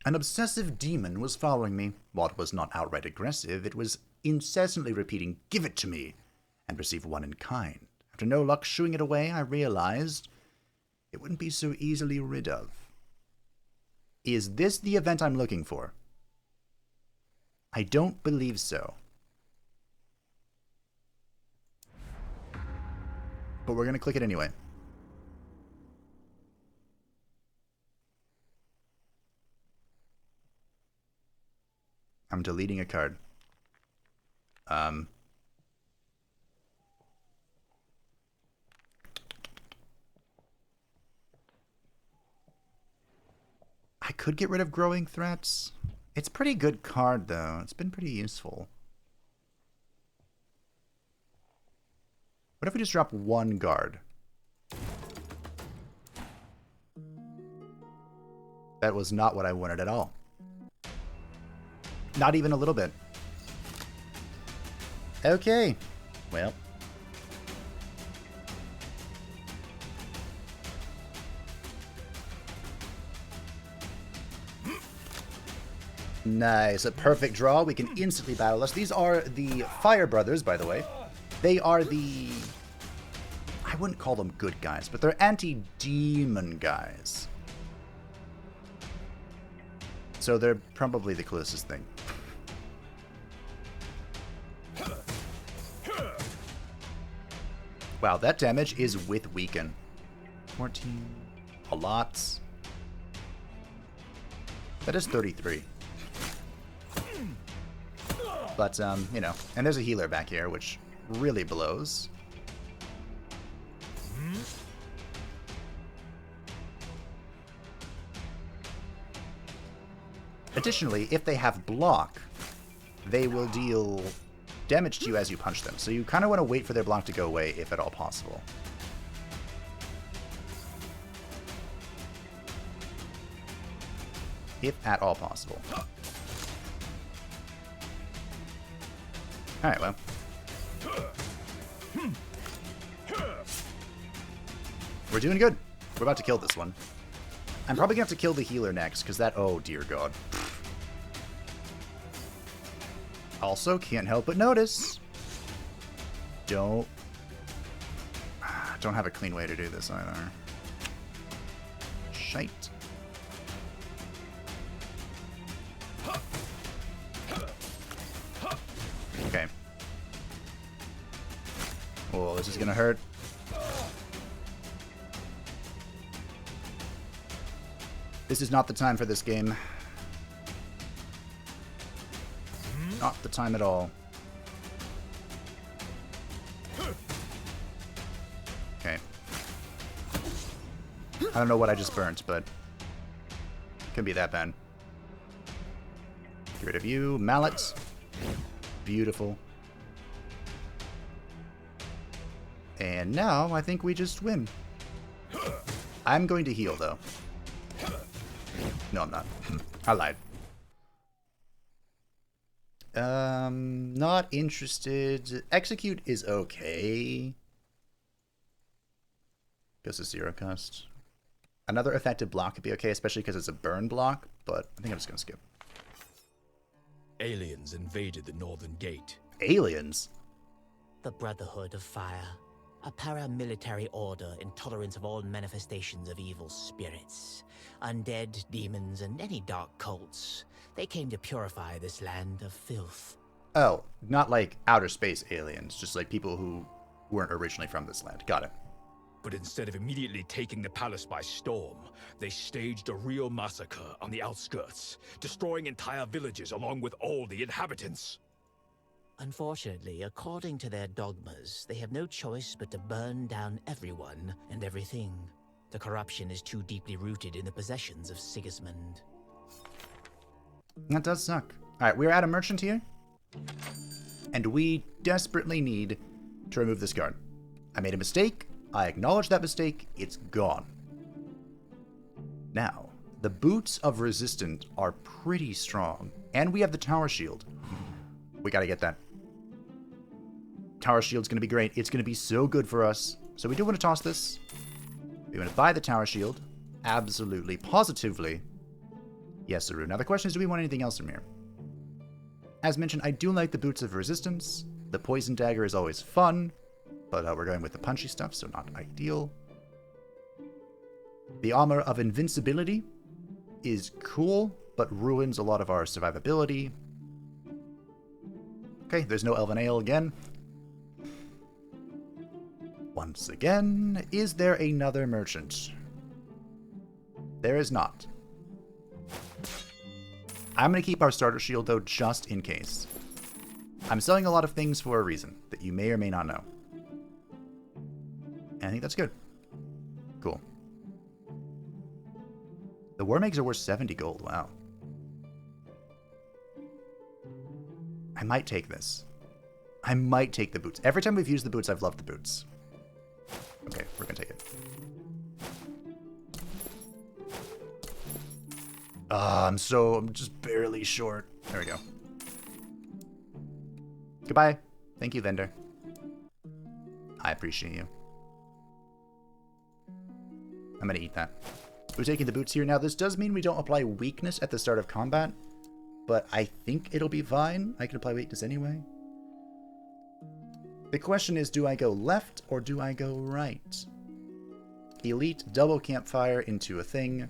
An obsessive demon was following me. While it was not outright aggressive, it was incessantly repeating, "Give it to me," and receive one in kind. After no luck shooing it away, I realized it wouldn't be so easily rid of. Is this the event I'm looking for? I don't believe so. But we're going to click it anyway. I'm deleting a card. I could get rid of Growing Threats. It's a pretty good card, though. It's been pretty useful. What if we just drop one guard? That was not what I wanted at all. Not even a little bit. Okay. Well. Nice. A perfect draw. We can instantly battle us. These are the Fire Brothers, by the way. They are the... I wouldn't call them good guys, but they're anti-demon guys. So they're probably the closest thing. Wow, that damage is with Weaken. 14. A lot. That is 33. But, you know, and there's a healer back here, which really blows. Additionally, if they have block, they will deal damage to you as you punch them. So you kind of want to wait for their block to go away, if at all possible. If at all possible. Alright, well. We're doing good. We're about to kill this one. I'm probably going to have to kill the healer next, because that... Oh, dear God. Also, can't help but notice. Don't have a clean way to do this either. Shite. Okay. Oh, this is gonna hurt. This is not the time for this game. Not the time at all. Okay. I don't know what I just burnt, but could be that bad. Get rid of you. Mallet. Beautiful. And now I think we just win. I'm going to heal, though. No, I'm not. I lied. Not interested. Execute is okay. Goes to 0 cost. Another effective block could be okay, especially because it's a burn block, but I think I'm just going to skip. Aliens invaded the Northern Gate. Aliens? The Brotherhood of Fire. A paramilitary order intolerant of all manifestations of evil spirits. Undead, demons, and any dark cults. They came to purify this land of filth. Oh, not like outer space aliens, just like people who weren't originally from this land. Got it. But instead of immediately taking the palace by storm, they staged a real massacre on the outskirts, destroying entire villages along with all the inhabitants. Unfortunately, according to their dogmas, they have no choice but to burn down everyone and everything. The corruption is too deeply rooted in the possessions of Sigismund. That does suck. Alright, we're at a merchant here. And we desperately need to remove this guard. I made a mistake. I acknowledge that mistake. It's gone. Now, the boots of resistant are pretty strong. And we have the tower shield. We gotta get that. Tower shield's gonna be great. It's gonna be so good for us. So we do want to toss this. We want to buy the tower shield. Absolutely, positively. Yes, Saru. Now the question is, do we want anything else from here? As mentioned, I do like the boots of resistance. The poison dagger is always fun. But we're going with the punchy stuff, so not ideal. The armor of invincibility is cool, but ruins a lot of our survivability. Okay, there's no Elven Ale again. Once again, is there another merchant? There is not. I'm going to keep our starter shield, though, just in case. I'm selling a lot of things for a reason that you may or may not know. And I think that's good. Cool. The worm eggs are worth 70 gold. Wow. I might take this. I might take the boots. Every time we've used the boots, I've loved the boots. Okay, we're going to take it. I'm just barely short. There we go. Goodbye. Thank you, vendor. I appreciate you. I'm going to eat that. We're taking the boots here. Now, this does mean we don't apply weakness at the start of combat, but I think it'll be fine. I can apply weakness anyway. The question is, do I go left or do I go right? Elite, double campfire into a thing.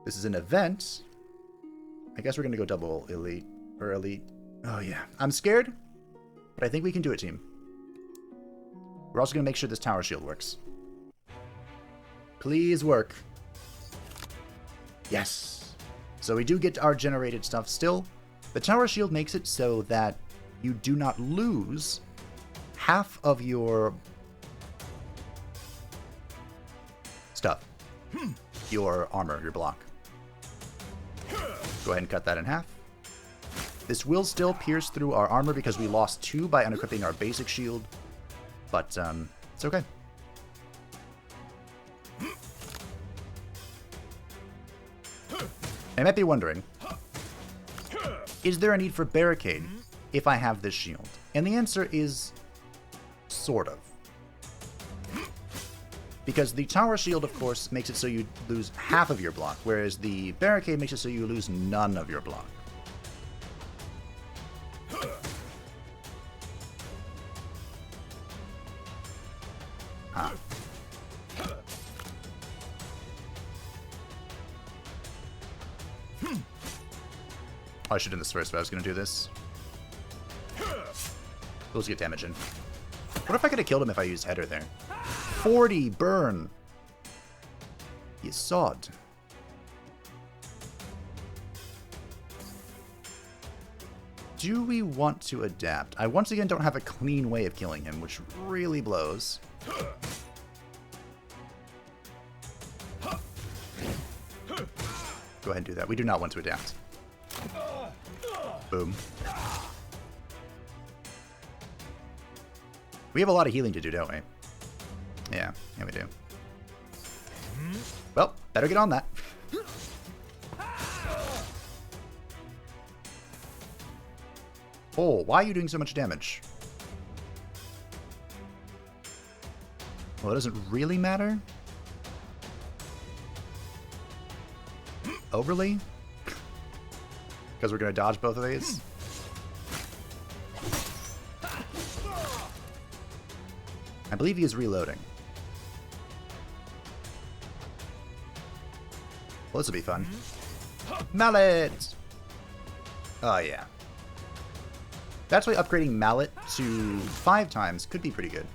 This is an event. I guess we're going to go double elite. Or elite. Oh, yeah. I'm scared, but I think we can do it, team. We're also going to make sure this tower shield works. Please work. Yes. So we do get our generated stuff still. The tower shield makes it so that you do not lose half of your stuff. Your armor, your block. Go ahead and cut that in half. This will still pierce through our armor because we lost 2 by unequipping our basic shield. But, it's okay. I might be wondering, is there a need for barricade if I have this shield? And the answer is sort of. Because the tower shield, of course, makes it so you lose half of your block, whereas the barricade makes it so you lose none of your block. Huh. Oh, I should have done this first, but I was going to do this. Let's get damage in. What if I could have killed him if I used header there? 40 burn! You sod. Do we want to adapt? I once again don't have a clean way of killing him, which really blows. Go ahead and do that. We do not want to adapt. Boom. We have a lot of healing to do, don't we? Yeah, we do. Well, better get on that. Oh, why are you doing so much damage? Well, it doesn't really matter. Overly? Because we're going to dodge both of these? I believe he is reloading. Well, this will be fun. Mallet! Oh, yeah. Actually, upgrading Mallet to 5 times could be pretty good.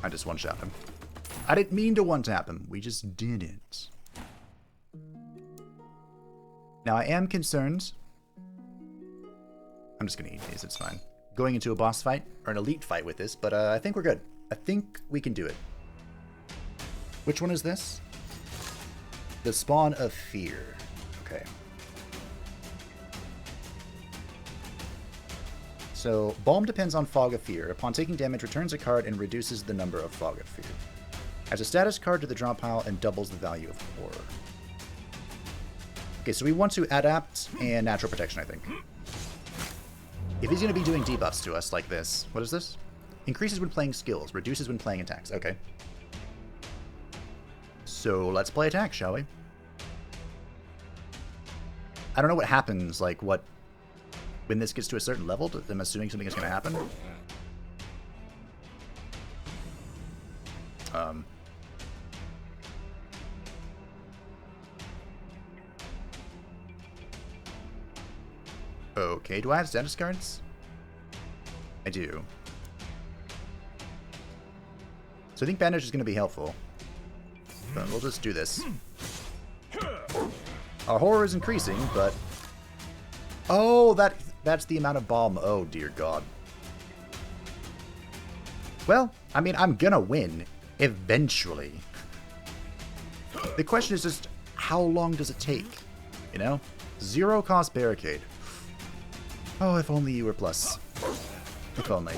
I just one-shot him. I didn't mean to one-tap him. We just did it. Now, I am concerned. I'm just going to eat these. It's fine. Going into a boss fight, or an elite fight with this, but I think we're good. I think we can do it. Which one is this? The Spawn of Fear. Okay. So, Balm depends on Fog of Fear. Upon taking damage, returns a card and reduces the number of Fog of Fear. Adds a status card to the draw pile and doubles the value of Horror. Okay, so we want to adapt and natural protection, I think. If he's going to be doing debuffs to us like this, what is this? Increases when playing skills, reduces when playing attacks. Okay. So let's play attack, shall we? I don't know what happens, like what, when this gets to a certain level. I'm assuming something is going to happen. Okay, do I have status cards? I do. So I think bandage is going to be helpful. But we'll just do this. Our horror is increasing, but... Oh, that's the amount of balm. Oh, dear God. Well, I mean, I'm gonna win. Eventually. The question is just, how long does it take? You know? 0 cost barricade. Oh, if only you were plus. If only.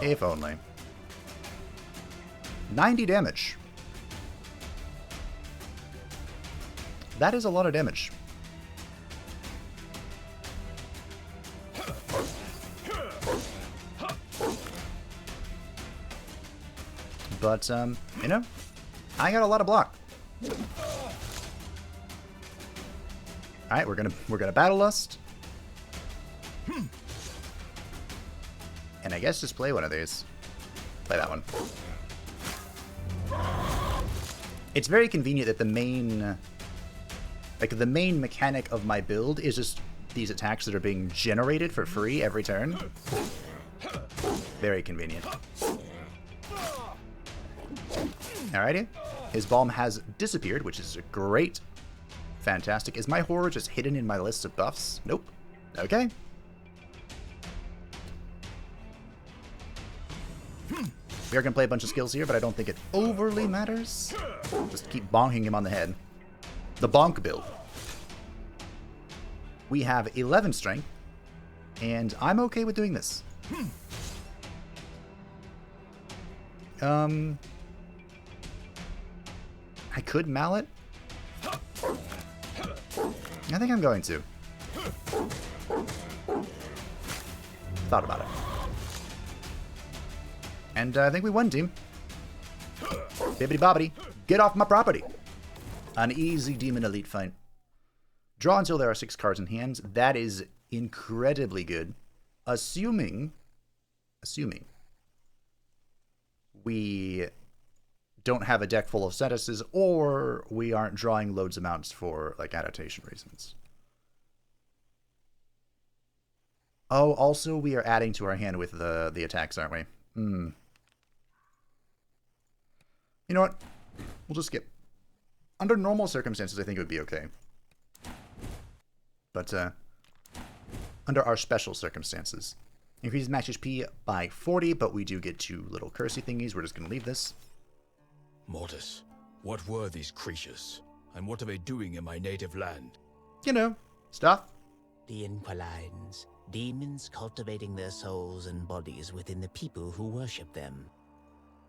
If only. 90 damage. That is a lot of damage. But, you know, I got a lot of block. Alright, we're gonna Battle Lust. And I guess just play one of these. Play that one. It's very convenient that the main mechanic of my build is just these attacks that are being generated for free every turn. Very convenient. Alrighty. His balm has disappeared, which is great. Fantastic. Is my horror just hidden in my list of buffs? Nope. Okay. We are going to play a bunch of skills here, but I don't think it overly matters. Just keep bonking him on the head. The bonk build. We have 11 strength, and I'm okay with doing this. I could mallet. I think I'm going to. Thought about it. And I think we won, team. Bibbidi bobbidi. Get off my property. An easy demon elite fight. Draw until there are 6 cards in hand. That is incredibly good. Assuming we don't have a deck full of statuses, or we aren't drawing loads amounts for like adaptation reasons. Oh, also we are adding to our hand with the attacks, aren't we? You know what? We'll just skip. Under normal circumstances, I think it would be okay. But under our special circumstances. Increases max HP by 40, but we do get 2 little cursey thingies. We're just going to leave this. Mortis, what were these creatures? And what are they doing in my native land? You know, stuff. The Inquilines, demons cultivating their souls and bodies within the people who worship them.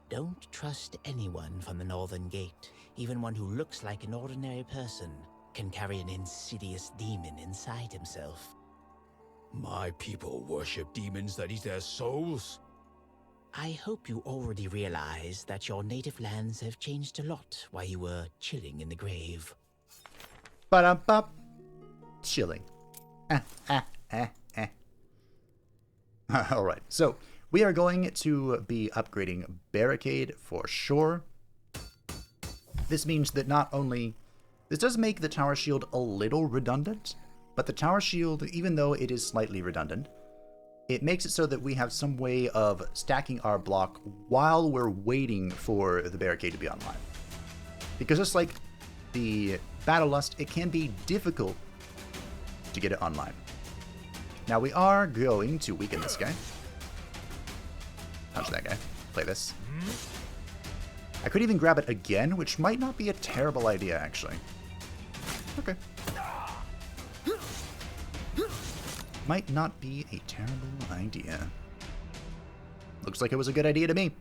Don't trust anyone from the Northern Gate. Even one who looks like an ordinary person can carry an insidious demon inside himself. My people worship demons that eat their souls? I hope you already realize that your native lands have changed a lot while you were chilling in the grave. Ba-dum-bop. Chilling. Alright, so we are going to be upgrading Barricade for sure. This means that not only... This does make the Tower Shield a little redundant, but the Tower Shield, even though it is slightly redundant, it makes it so that we have some way of stacking our block while we're waiting for the Barricade to be online. Because just like the Battle Lust, it can be difficult to get it online. Now we are going to weaken this guy. Punch that guy. Play this. I could even grab it again, which might not be a terrible idea, actually. Okay. Might not be a terrible idea. Looks like it was a good idea to me.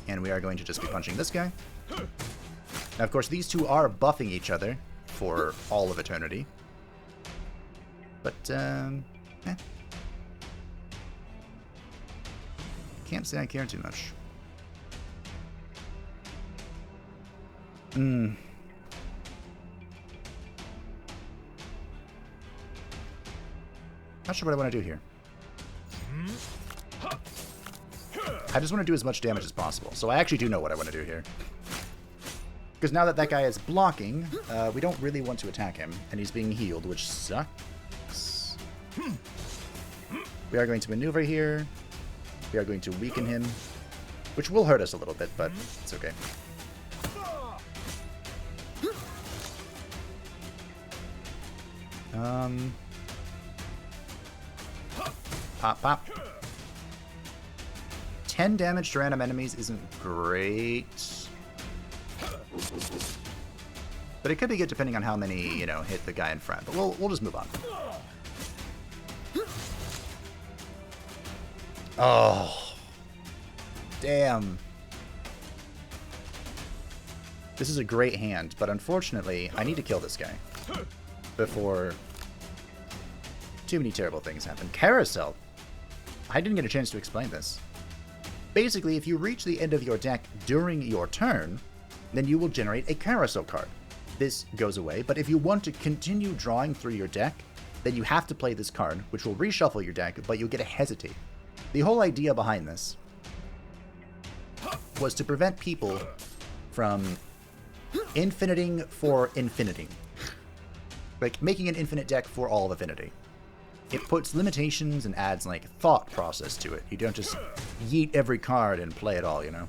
And we are going to just be punching this guy. Now, of course, these two are buffing each other for all of eternity. But, can't say I care too much. Not sure what I want to do here. I just want to do as much damage as possible. So I actually do know what I want to do here. Because now that that guy is blocking, we don't really want to attack him. And he's being healed, which sucks. We are going to maneuver here. We are going to weaken him. Which will hurt us a little bit, but it's okay. Pop, pop. 10 damage to random enemies isn't great. But it could be good depending on how many, you know, hit the guy in front. But we'll just move on. Oh. Damn. This is a great hand, but unfortunately, I need to kill this guy before too many terrible things happen. Carousel. I didn't get a chance to explain this. Basically, if you reach the end of your deck during your turn, then you will generate a carousel card. This goes away, but if you want to continue drawing through your deck, then you have to play this card, which will reshuffle your deck, but you'll get a hesitate. The whole idea behind this was to prevent people from infiniting for infiniting. Like, making an infinite deck for all of affinity. It puts limitations and adds, like, thought process to it. You don't just yeet every card and play it all, you know?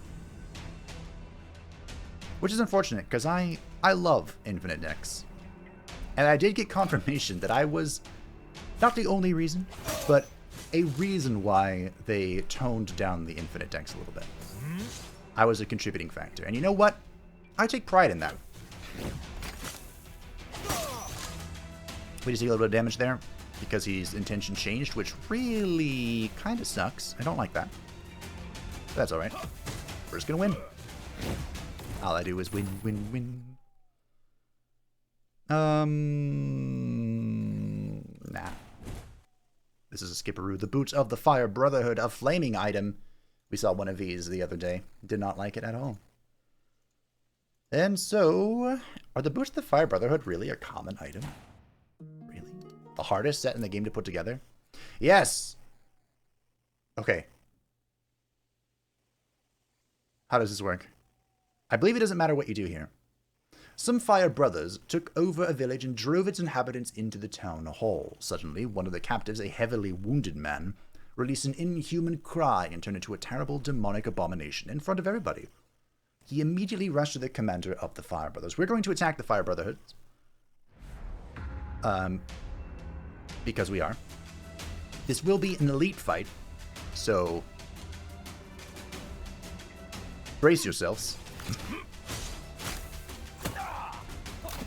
Which is unfortunate, because I love infinite decks. And I did get confirmation that I was not the only reason, but a reason why they toned down the infinite decks a little bit. I was a contributing factor. And you know what? I take pride in that. We just take a little bit of damage there because his intention changed, which really kind of sucks. I don't like that. But that's alright. We're just going to win. All I do is win, win, win. Nah. This is a skipperoo. The Boots of the Fire Brotherhood, a flaming item. We saw one of these the other day. Did not like it at all. And so, are the Boots of the Fire Brotherhood really a common item? Really? The hardest set in the game to put together? Yes! Okay. How does this work? I believe it doesn't matter what you do here. Some fire brothers took over a village and drove its inhabitants into the town hall. Suddenly, one of the captives, a heavily wounded man, released an inhuman cry and turned into a terrible demonic abomination in front of everybody. He immediately rushed to the commander of the Fire Brothers. We're going to attack the Fire Brotherhood. Because we are. This will be an elite fight, so brace yourselves.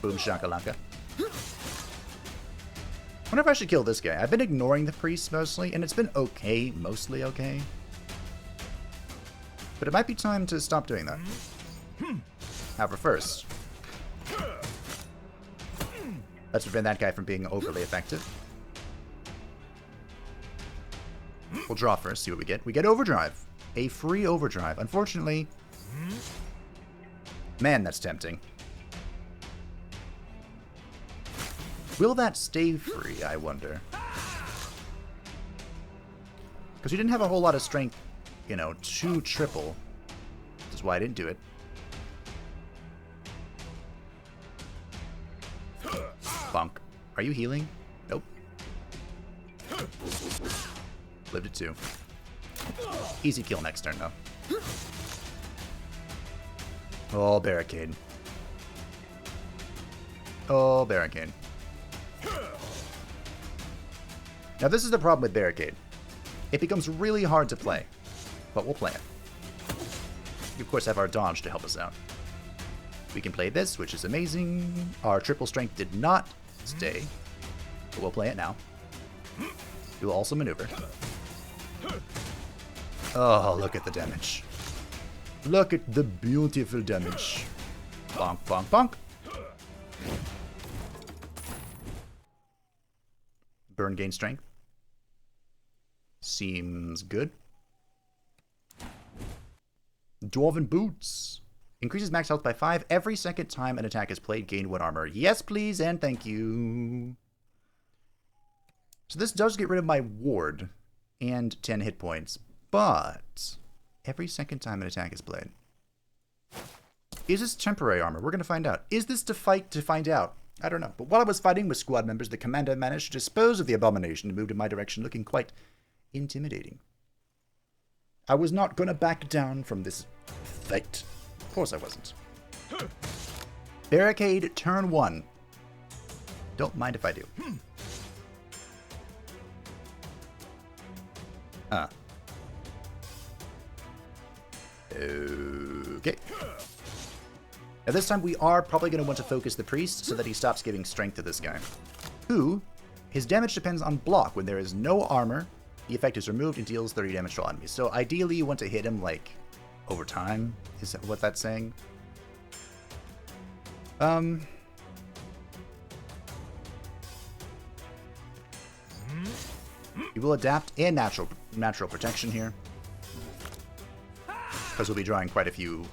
Boom shakalaka. I wonder if I should kill this guy. I've been ignoring the priests mostly, and it's been okay, mostly okay. But it might be time to stop doing that. However, first, let's prevent that guy from being overly effective. We'll draw first, see what we get. We get Overdrive. A free Overdrive. Unfortunately, man, that's tempting. Will that stay free, I wonder? Because we didn't have a whole lot of strength, you know, to triple. Which is why I didn't do it. Bonk. Are you healing? Nope. Lived it too. Easy kill next turn, though. Oh, barricade. Oh, barricade. Now, this is the problem with barricade. It becomes really hard to play, but we'll play it. We, of course, have our dodge to help us out. We can play this, which is amazing. Our triple strength did not stay, but we'll play it now. We will also maneuver. Oh, look at the damage. Look at the beautiful damage. Bonk, bonk, bonk. Burn gain strength. Seems good. Dwarven Boots. Increases max health by 5 every second time an attack is played. Gain 1 armor. Yes, please, and thank you. So this does get rid of my ward and 10 hit points, but every second time an attack is played. Is this temporary armor? We're going to find out. Is this to fight to find out? I don't know. But while I was fighting with squad members, the commander managed to dispose of the abomination and moved in my direction, looking quite intimidating. I was not going to back down from this fight. Of course I wasn't. Barricade turn 1. Don't mind if I do. Okay. Now this time we are probably going to want to focus the priest so that he stops giving strength to this guy. Who, his damage depends on block. When there is no armor, the effect is removed and deals 30 damage to all enemies. So ideally you want to hit him like over time, is that what that's saying? You will adapt and natural protection here, because we'll be drawing quite a few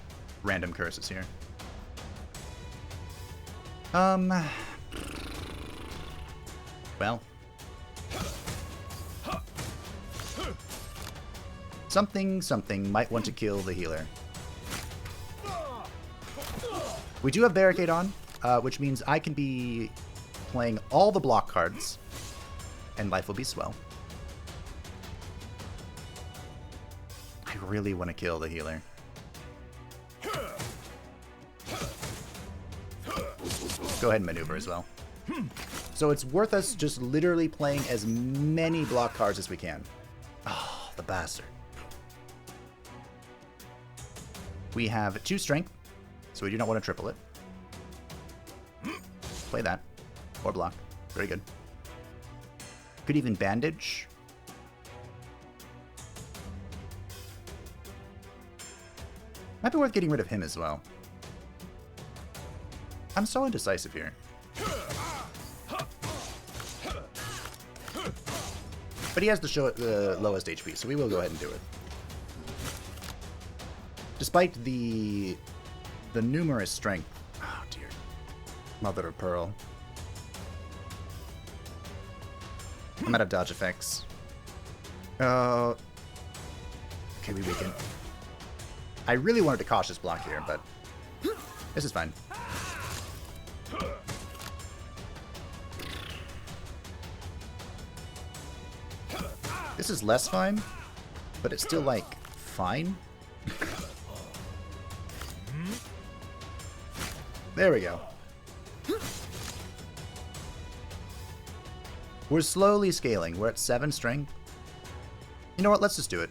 random curses here. Well. Something might want to kill the healer. We do have Barricade on, which means I can be playing all the block cards, and life will be swell. I really want to kill the healer. Go ahead and maneuver as well. So it's worth us just literally playing as many block cards as we can. Oh, the bastard. We have 2 strength, so we do not want to triple it. Play that. Or block. Very good. Could even bandage. Might be worth getting rid of him as well. I'm so indecisive here. But he has the lowest HP, so we will go ahead and do it. Despite the numerous strength. Oh dear. Mother of Pearl. I'm out of dodge effects. Okay, we weaken. I really wanted to cautious block here, but this is fine. This is less fine, but it's still, like, fine. There we go. We're slowly scaling. We're at 7 strength. You know what? Let's just do it.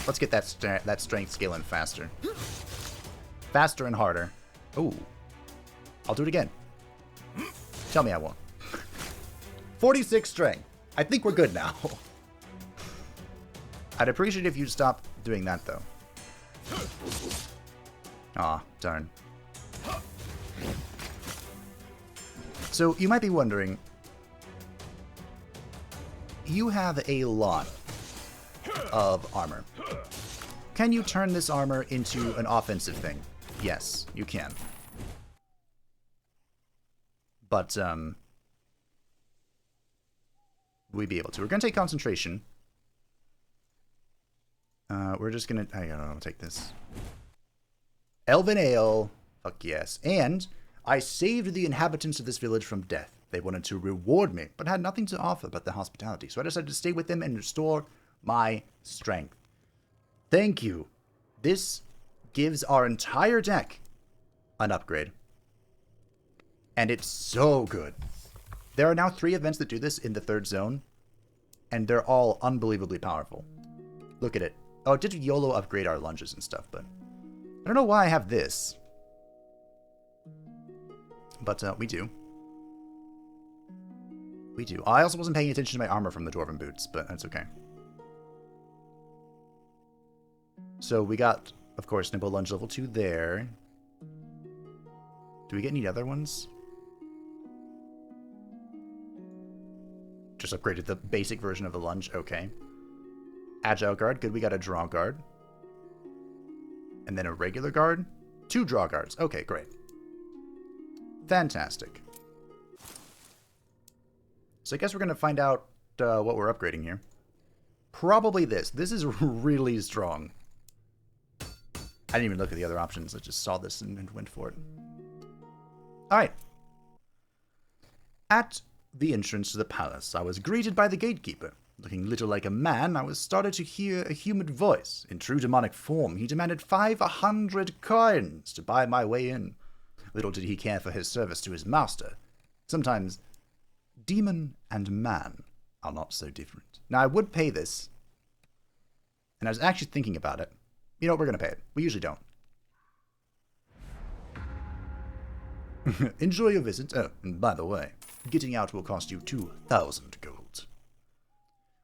Let's get that strength scaling faster. Faster and harder. Ooh. I'll do it again. Tell me I won't. 46 strength. I think we're good now. I'd appreciate if you'd stop doing that, though. Aw, darn. So, you might be wondering, you have a lot of armor. Can you turn this armor into an offensive thing? Yes, you can. But, we'd be able to. We're going to take concentration. We're just going to... I don't know, I'll take this. Elven Ale. Fuck yes. And I saved the inhabitants of this village from death. They wanted to reward me, but had nothing to offer but the hospitality. So I decided to stay with them and restore my strength. Thank you. This gives our entire deck an upgrade. And it's so good. There are now 3 events that do this in the 3rd zone, and they're all unbelievably powerful. Look at it. Oh, it did YOLO upgrade our lunges and stuff, but I don't know why I have this. But we do. We do. I also wasn't paying attention to my armor from the Dwarven boots, but that's okay. So we got, of course, Nimble Lunge level 2 there. Do we get any other ones? Just upgraded the basic version of the lunge. Okay. Agile guard. Good, we got a draw guard. And then a regular guard. 2 draw guards. Okay, great. Fantastic. So I guess we're going to find out what we're upgrading here. Probably this. This is really strong. I didn't even look at the other options. I just saw this and went for it. Alright. At the entrance to the palace, I was greeted by the gatekeeper. Looking little like a man, I was started to hear a human voice. In true demonic form, he demanded 500 coins to buy my way in. Little did he care for his service to his master. Sometimes, demon and man are not so different. Now, I would pay this, and I was actually thinking about it. You know what, we're going to pay it. We usually don't. Enjoy your visit. Oh, and by the way, getting out will cost you 2,000 gold.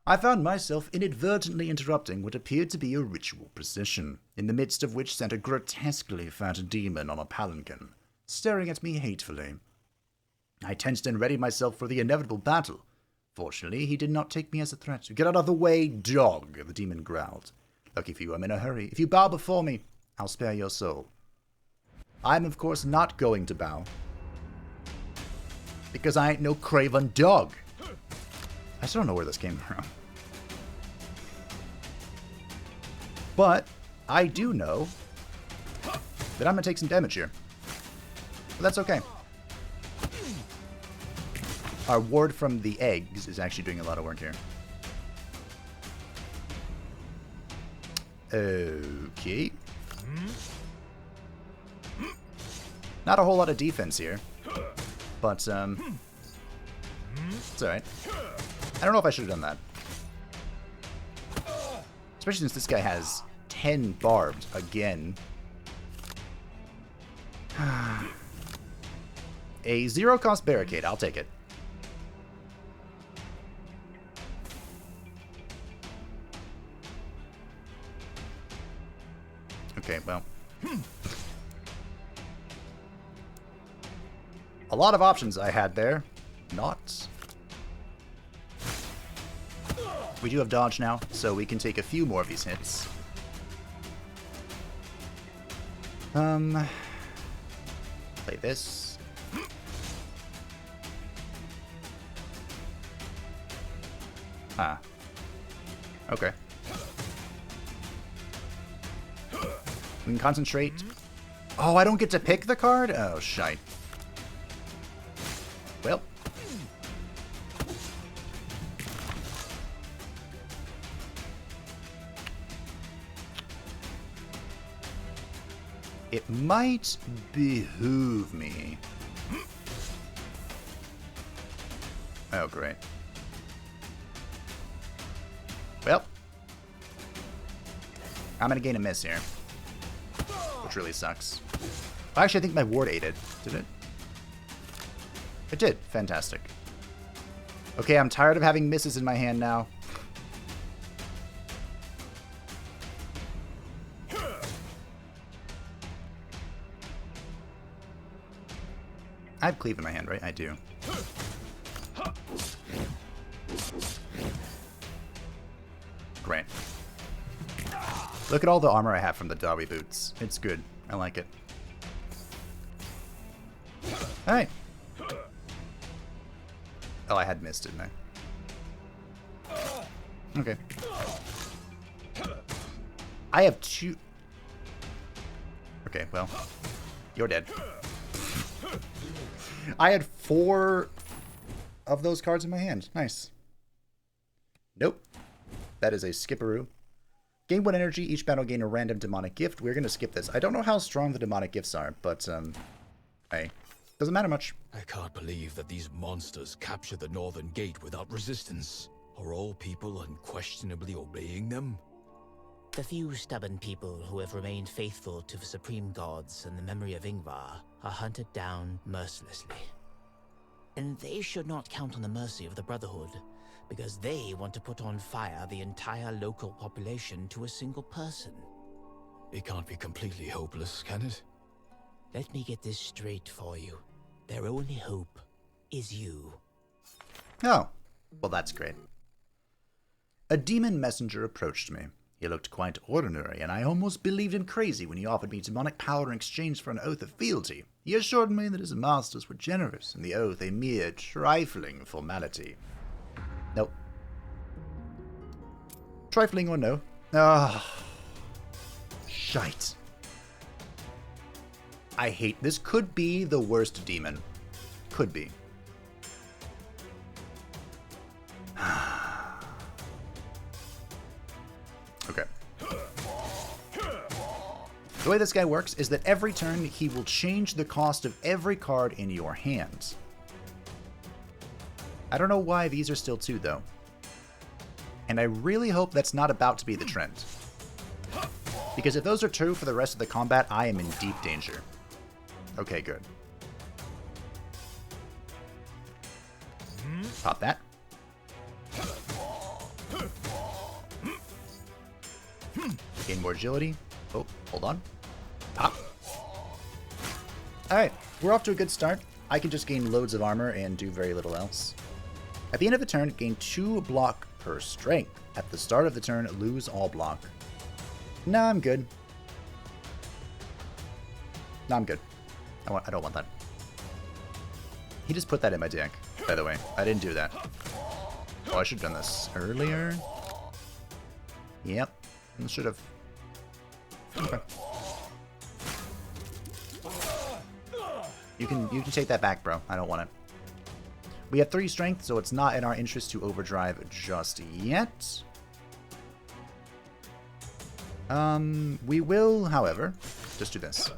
I found myself inadvertently interrupting what appeared to be a ritual procession, in the midst of which sat a grotesquely fat demon on a palanquin, staring at me hatefully. I tensed and readied myself for the inevitable battle. Fortunately, he did not take me as a threat. Get out of the way, dog, the demon growled. Lucky for you, I'm in a hurry. If you bow before me, I'll spare your soul. I'm, of course, not going to bow. Because I ain't no craven dog. I still don't know where this came from. But I do know that I'm going to take some damage here. But that's okay. Our ward from the eggs is actually doing a lot of work here. Okay. Not a whole lot of defense here. But, it's alright. I don't know if I should have done that. Especially since this guy has 10 barbed again. A 0-cost barricade. I'll take it. Okay, well. A lot of options I had there. Not. We do have dodge now, so we can take a few more of these hits. Play this. Ah. Okay. We can concentrate. Oh, I don't get to pick the card? Oh, shite. Well. It might behoove me. Oh, great. Well. I'm gonna gain a miss here. Which really sucks. Actually, I think my ward aided. Did it? It did. Fantastic. Okay, I'm tired of having misses in my hand now. I have cleave in my hand, right? I do. Great. Look at all the armor I have from the Dawi boots. It's good. I like it. Alright. Oh, I had missed, didn't I? Okay. I have 2... Okay, well. You're dead. I had 4 of those cards in my hand. Nice. Nope. That is a skipperoo. Gain 1 energy. Each battle gain a random demonic gift. We're going to skip this. I don't know how strong the demonic gifts are, but, hey. Doesn't matter much. I can't believe that these monsters captured the northern gate without resistance. Are all people unquestionably obeying them? The few stubborn people who have remained faithful to the supreme gods and the memory of Ingvar are hunted down mercilessly. And they should not count on the mercy of the Brotherhood, because they want to put on fire the entire local population to a single person. It can't be completely hopeless, can it? Let me get this straight for you. Their only hope is you. Oh, well that's great. A demon messenger approached me. He looked quite ordinary, and I almost believed him crazy when he offered me demonic power in exchange for an oath of fealty. He assured me that his masters were generous, and the oath a mere trifling formality. Nope. Trifling or no? Ah, shite. I hate this. Could be the worst demon. Could be. Okay. The way this guy works is that every turn he will change the cost of every card in your hands. I don't know why these are still 2 though. And I really hope that's not about to be the trend. Because if those are true for the rest of the combat, I am in deep danger. Okay, good. Pop that. Gain more agility. Oh, hold on. Pop. Alright, we're off to a good start. I can just gain loads of armor and do very little else. At the end of the turn, gain 2 block per strength. At the start of the turn, lose all block. Nah, I'm good. Nah, I'm good. I don't want that. He just put that in my deck, by the way. I didn't do that. Oh, I should have done this earlier. Yep. I should have. Okay. You can take that back, bro. I don't want it. We have 3 strength, so it's not in our interest to overdrive just yet. We will, however, just do this.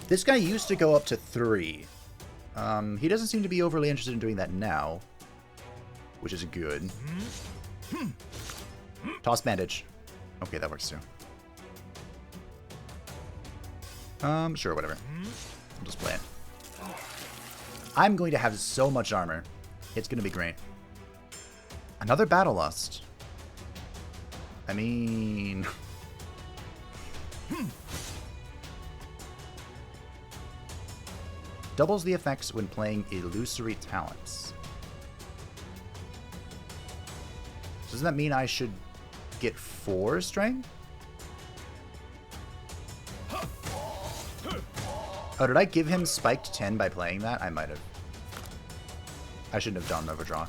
This guy used to go up to 3. He doesn't seem to be overly interested in doing that now, which is good. Toss bandage. Okay, that works too. Sure, whatever. I'll just play it. I'm going to have so much armor. It's going to be great. Another Battle Lust. I mean... Doubles the effects when playing illusory talents. Doesn't that mean I should get 4 strength? Oh, did I give him spiked 10 by playing that? I might have. I shouldn't have done overdraw.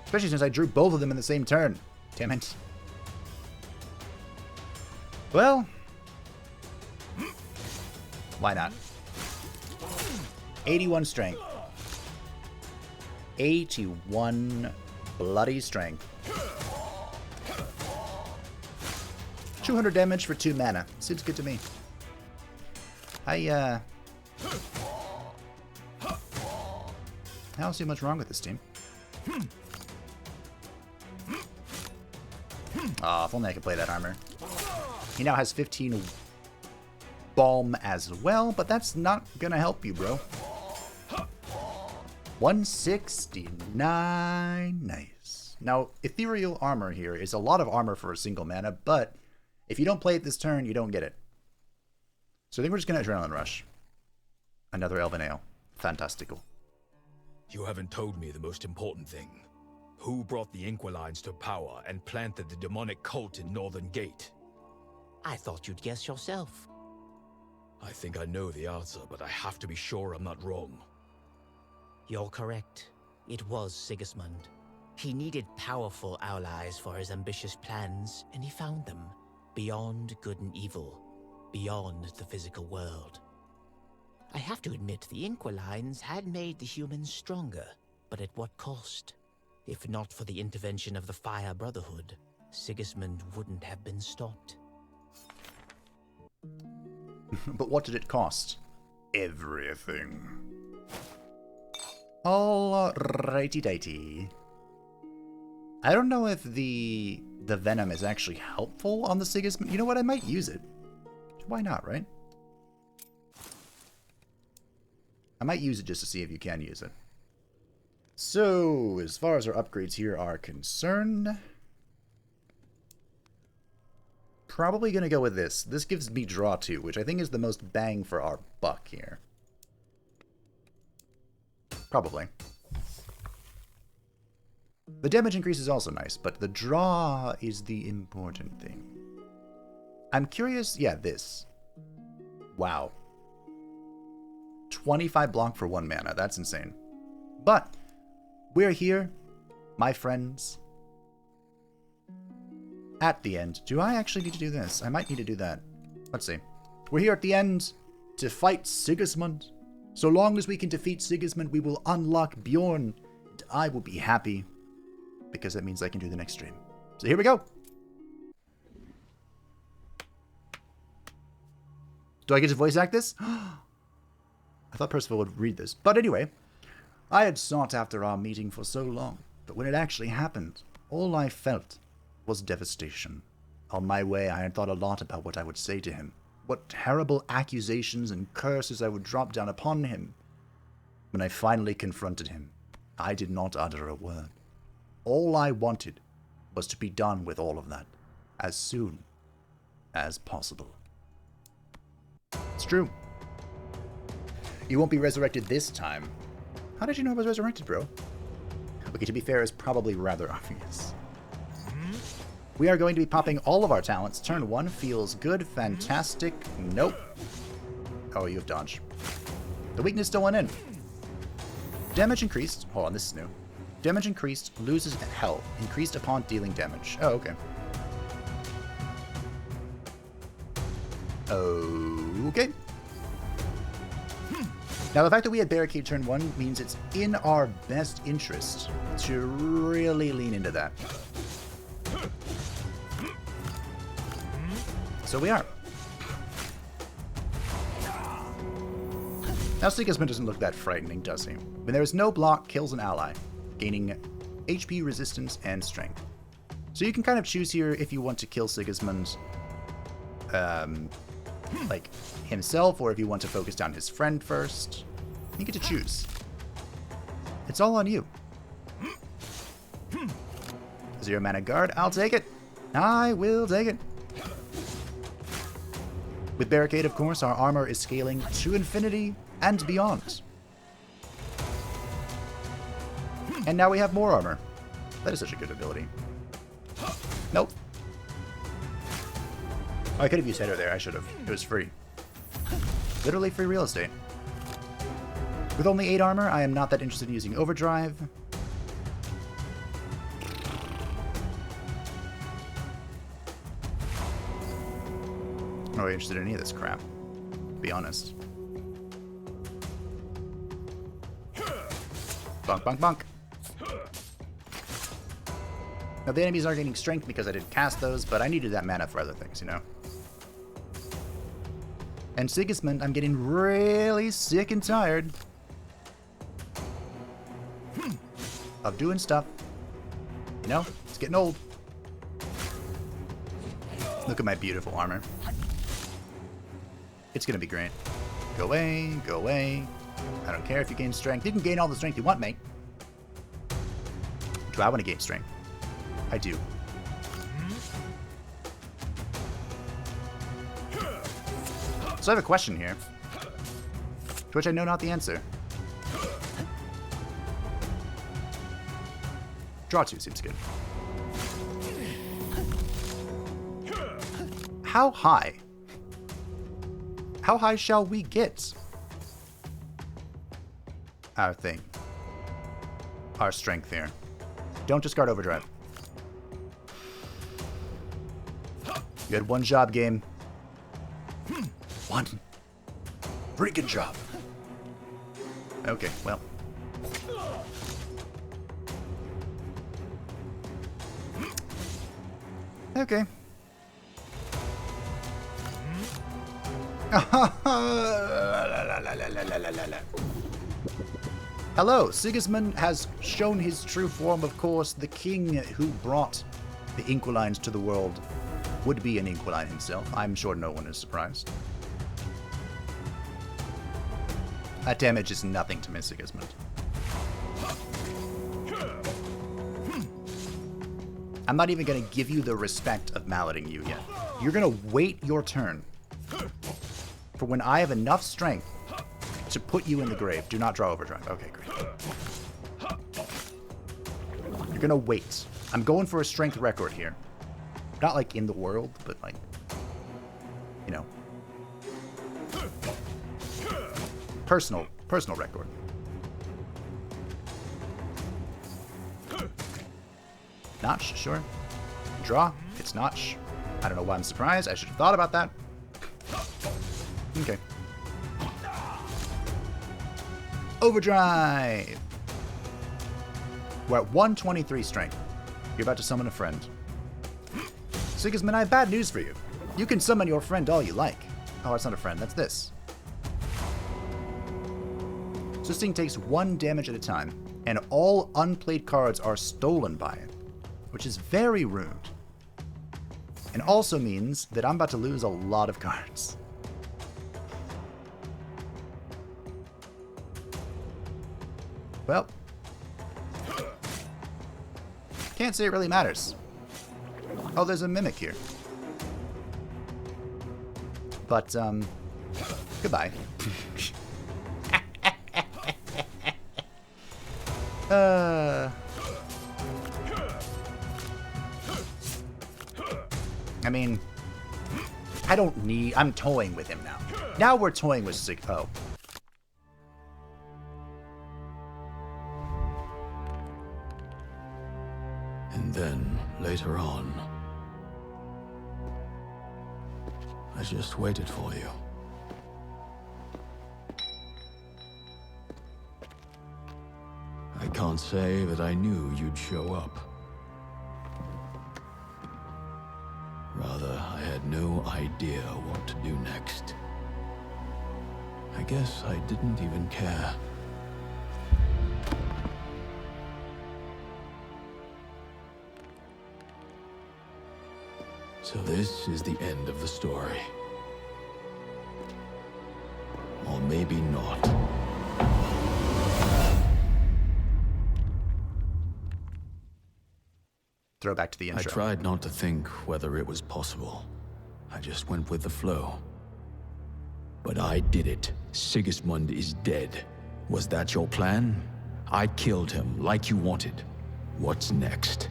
Especially since I drew both of them in the same turn. Damn it. Well. Why not? 81 strength. 81 bloody strength. 200 damage for 2 mana. Seems good to me. I don't see much wrong with this team. Aw, if only I could play that armor. He now has 15 balm as well, but that's not gonna help you, bro. 169. Nice. Now, ethereal armor here is a lot of armor for a single mana, but if you don't play it this turn, you don't get it. So I think we're just gonna Adrenaline Rush. Another Elven Ale. Fantastical. You haven't told me the most important thing. Who brought the Inquilines to power and planted the demonic cult in Northern Gate? I thought you'd guess yourself. I think I know the answer, but I have to be sure I'm not wrong. You're correct. It was Sigismund. He needed powerful allies for his ambitious plans, and he found them. Beyond good and evil. Beyond the physical world. I have to admit, the Inquilines had made the humans stronger, but at what cost? If not for the intervention of the Fire Brotherhood, Sigismund wouldn't have been stopped. But what did it cost? Everything. Alrighty-dighty. I don't know if the venom is actually helpful on the Sigismund. You know what? I might use it. Why not, right? I might use it just to see if you can use it. So, as far as our upgrades here are concerned, probably going to go with this. This gives me draw 2, which I think is the most bang for our buck here. Probably. The damage increase is also nice, but the draw is the important thing. I'm curious, yeah, this. Wow. 25 block for 1 mana, that's insane. But, we're here, my friends. At the end. Do I actually need to do this? I might need to do that. Let's see. We're here at the end to fight Sigismund. So long as we can defeat Sigismund, we will unlock Bjorn. And I will be happy, because that means I can do the next stream. So here we go. Do I get to voice act this? I thought Persival would read this. But anyway, I had sought after our meeting for so long, but when it actually happened, all I felt was devastation. On my way, I had thought a lot about what I would say to him, what terrible accusations and curses I would drop down upon him. When I finally confronted him, I did not utter a word. All I wanted was to be done with all of that as soon as possible. It's true. You won't be resurrected this time. How did you know I was resurrected, bro? Okay, to be fair, it's probably rather obvious. We are going to be popping all of our talents. Turn 1 feels good, fantastic. Nope. Oh, you have dodge. The weakness still went in. Damage increased. Hold on, this is new. Damage increased, loses health. Increased upon dealing damage. Oh, okay. Okay. Now, the fact that we had Barricade turn 1 means it's in our best interest to really lean into that. So we are. Now, Sigismund doesn't look that frightening, does he? When there is no block, kills an ally, gaining HP resistance and strength. So you can kind of choose here if you want to kill Sigismund, like himself, or if you want to focus down his friend first. You get to choose. It's all on you. 0 mana guard, I'll take it. I will take it. With Barricade, of course, our armor is scaling to infinity and beyond. And now we have more armor. That is such a good ability. Nope. Oh, I could have used header there. I should have. It was free. Literally free real estate. With only 8 armor, I am not that interested in using overdrive. I'm not really interested in any of this crap, to be honest. Bonk, bonk, bonk. Now, the enemies are gaining strength because I didn't cast those, but I needed that mana for other things, you know? And Sigismund, I'm getting really sick and tired of doing stuff. You know? It's getting old. Look at my beautiful armor. It's gonna be great. Go away, go away. I don't care if you gain strength. You can gain all the strength you want, mate. Do I want to gain strength? I do. So I have a question here, to which I know not the answer. Draw 2 seems good. How high? How high shall we get? Our thing. Our strength here. Don't discard overdrive. You had one job, game. One freaking job. Okay, well. Okay. Hello, Sigismund has shown his true form, of course. The king who brought the Inquilines to the world would be an Inquiline himself. I'm sure no one is surprised. That damage is nothing to Miss Sigismund. I'm not even going to give you the respect of malleting you yet. You're going to wait your turn for when I have enough strength to put you in the grave. Do not draw overdrive. Okay, great. You're going to wait. I'm going for a strength record here. Not like in the world, but like, you know, personal record. Notch, sure. Draw, it's notch. I don't know why I'm surprised. I should have thought about that. Okay. Overdrive! We're at 123 strength. You're about to summon a friend. Sigismund, I have bad news for you. You can summon your friend all you like. Oh, that's not a friend. That's this. So this thing takes 1 damage at a time, and all unplayed cards are stolen by it, which is very rude. And also means that I'm about to lose a lot of cards. Well, can't say it really matters. Oh, there's a mimic here. But, goodbye. I mean, I don't need... I'm toying with him now. Now we're toying with Sig... Oh. And then, later on, I just waited for you. I can't say that I knew you'd show up. Rather, I had no idea what to do next. I guess I didn't even care. So this is the end of the story. Or maybe not. Throw back to the intro. I tried not to think whether it was possible. I just went with the flow. But I did it. Sigismund is dead. Was that your plan? I killed him like you wanted. What's next?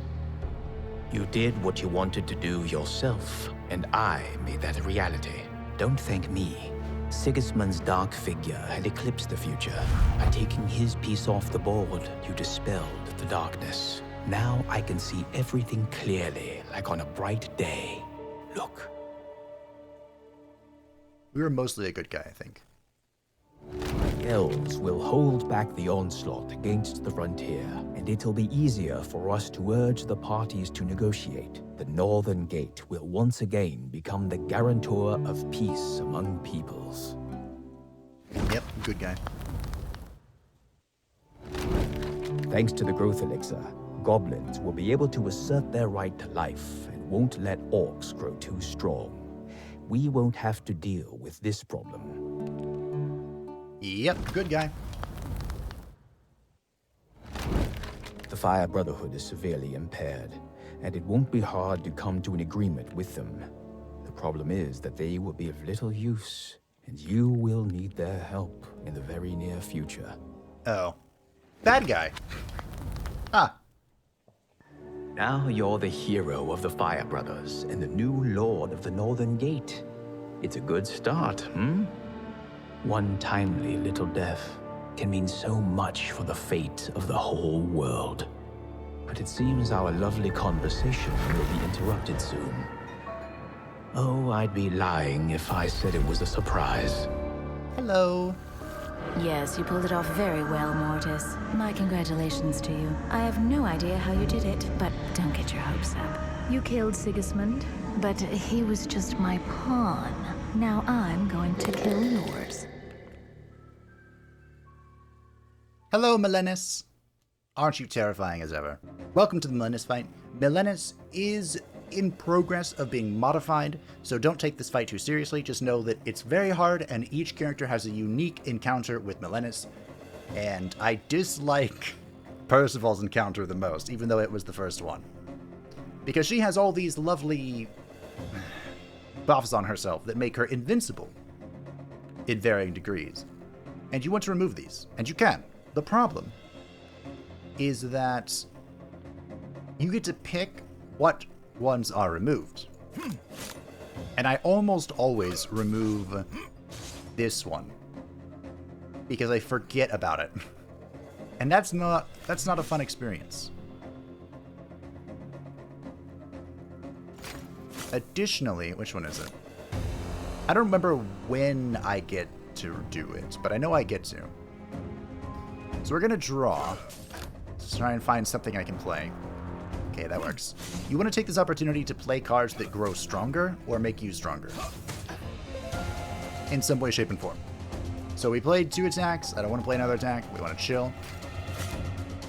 You did what you wanted to do yourself, and I made that a reality. Don't thank me. Sigismund's dark figure had eclipsed the future. By taking his piece off the board, you dispelled the darkness. Now I can see everything clearly, like on a bright day. Look. We were mostly a good guy, I think. The elves will hold back the onslaught against the frontier, and it'll be easier for us to urge the parties to negotiate. The Northern Gate will once again become the guarantor of peace among peoples. Yep, good guy. Thanks to the growth elixir, goblins will be able to assert their right to life and won't let orcs grow too strong. We won't have to deal with this problem. Yep, good guy. The Fire Brotherhood is severely impaired, and it won't be hard to come to an agreement with them. The problem is that they will be of little use, and you will need their help in the very near future. Oh. Bad guy. Ah. Now you're the hero of the Fire Brothers and the new Lord of the Northern Gate. It's a good start, hmm? One timely little death can mean so much for the fate of the whole world. But it seems our lovely conversation will be interrupted soon. Oh, I'd be lying if I said it was a surprise. Hello. Yes, you pulled it off very well, Mortis. My congratulations to you. I have no idea how you did it, but don't get your hopes up. You killed Sigismund, but he was just my pawn. Now I'm going to kill yours. Hello, Melanis. Aren't you terrifying as ever? Welcome to the Melanis fight. Melanis is in progress of being modified, so don't take this fight too seriously. Just know that it's very hard, and each character has a unique encounter with Melanis. And I dislike Persival's encounter the most, even though it was the first one. Because she has all these lovely buffs on herself that make her invincible in varying degrees. And you want to remove these, and you can. The problem is that you get to pick what ones are removed. And I almost always remove this one because I forget about it. And that's not a fun experience. Additionally, which one is it? I don't remember when I get to do it, but I know I get to. So we're going to draw. Let's try and find something I can play. Okay, that works. You want to take this opportunity to play cards that grow stronger or make you stronger. In some way, shape, and form. So we played 2 attacks. I don't want to play another attack. We want to chill.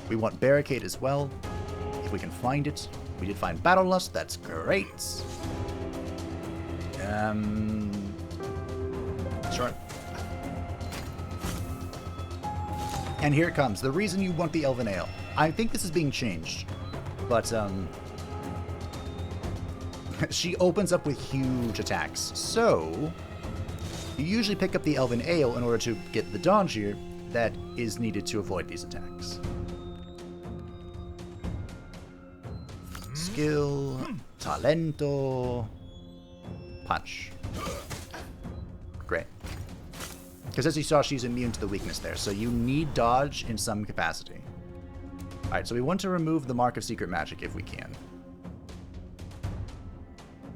We want Barricade as well, if we can find it. We did find Battle Lust. That's great. Sure. And here it comes. The reason you want the Elven Ale. I think this is being changed. But, she opens up with huge attacks. So, you usually pick up the Elven Ale in order to get the dodge here that is needed to avoid these attacks. Skill, Talento, Punch. Great. Because as you saw, she's immune to the weakness there, so you need dodge in some capacity. Alright, so we want to remove the Mark of Secret Magic if we can.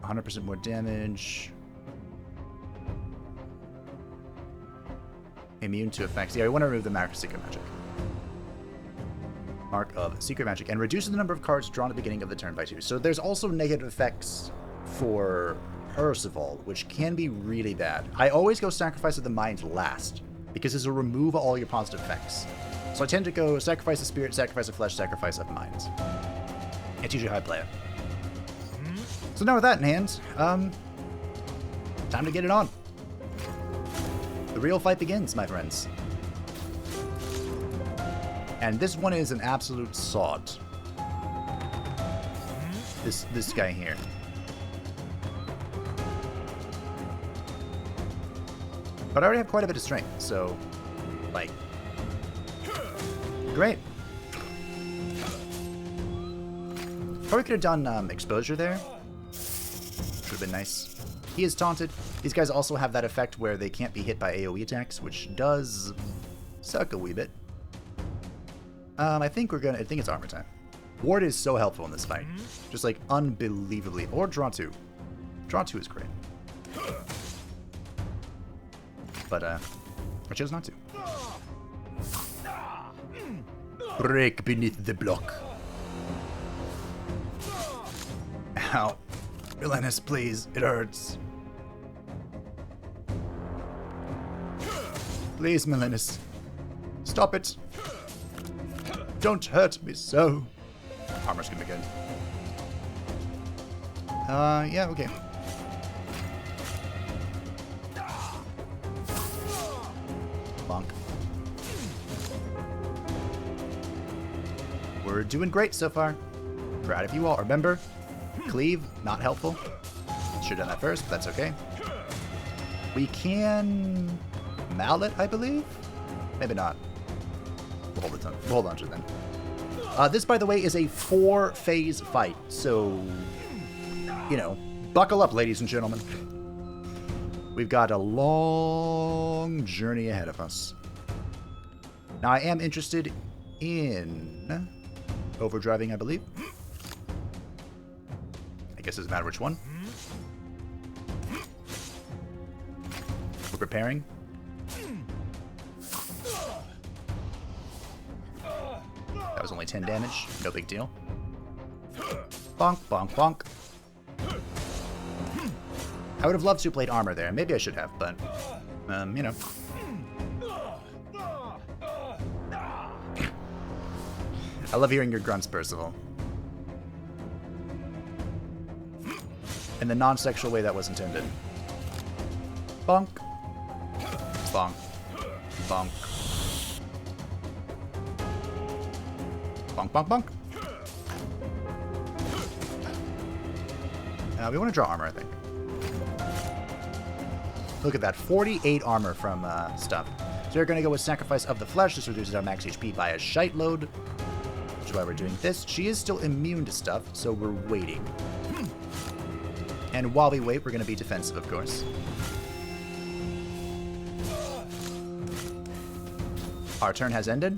100% more damage. Immune to effects. Yeah, we want to remove the Mark of Secret Magic. Mark of Secret Magic. And reduces the number of cards drawn at the beginning of the turn by 2. So there's also negative effects for Persival, which can be really bad. I always go Sacrifice of the Mind last, because this will remove all your positive effects. So I tend to go Sacrifice of Spirit, Sacrifice of Flesh, Sacrifice of Mind. It's usually how I play it. So now with that in hand, time to get it on. The real fight begins, my friends. And this one is an absolute sod. This guy here. But I already have quite a bit of strength, so, like, great. Probably could have done exposure there. Would have been nice. He is taunted. These guys also have that effect where they can't be hit by AoE attacks, which does suck a wee bit. I think it's armor time. Ward is so helpful in this fight. Just like unbelievably. Or draw 2. Draw 2 is great. But I chose not to. Break beneath the block. Ow. Melanis, please. It hurts. Please, Melanis. Stop it. Don't hurt me so. Armor's gonna be good. Yeah, okay. Bonk. We're doing great so far. Proud of you all. Remember, cleave, not helpful. Should have done that first, but that's okay. We can mallet, I believe? Maybe not. We'll hold on to it then. This, by the way, is a 4-phase fight, so, you know, buckle up, ladies and gentlemen. We've got a long journey ahead of us. Now, I am interested in overdriving, I believe. I guess it doesn't matter which one. We're preparing. That was only 10 damage. No big deal. Bonk, bonk, bonk. I would have loved to have played armor there. Maybe I should have, but, you know. I love hearing your grunts, Persival. In the non-sexual way that was intended. Bonk. Bonk. Bonk. Bonk, bonk, bonk. We want to draw armor, I think. Look at that, 48 armor from stuff. So we're going to go with Sacrifice of the Flesh. This reduces our max HP by a shite load, which is why we're doing this. She is still immune to stuff, so we're waiting. And while we wait, we're going to be defensive, of course. Our turn has ended.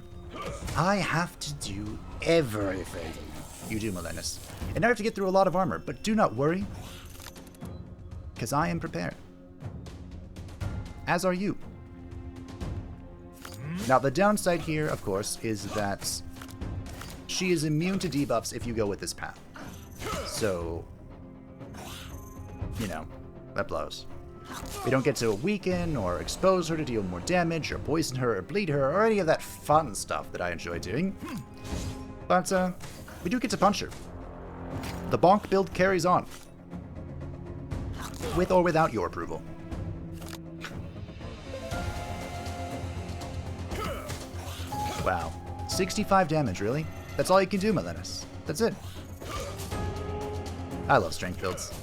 I have to do everything. You do, Melanis. And now I have to get through a lot of armor, but do not worry, because I am prepared. as are you. Now, the downside here, of course, is that she is immune to debuffs if you go with this path. So, you know, that blows. We don't get to weaken or expose her to deal more damage or poison her or bleed her or any of that fun stuff that I enjoy doing. But we do get to punch her. The Bonk build carries on. With or without your approval. Wow. 65 damage, really? That's all you can do, Melanis. That's it. I love strength builds.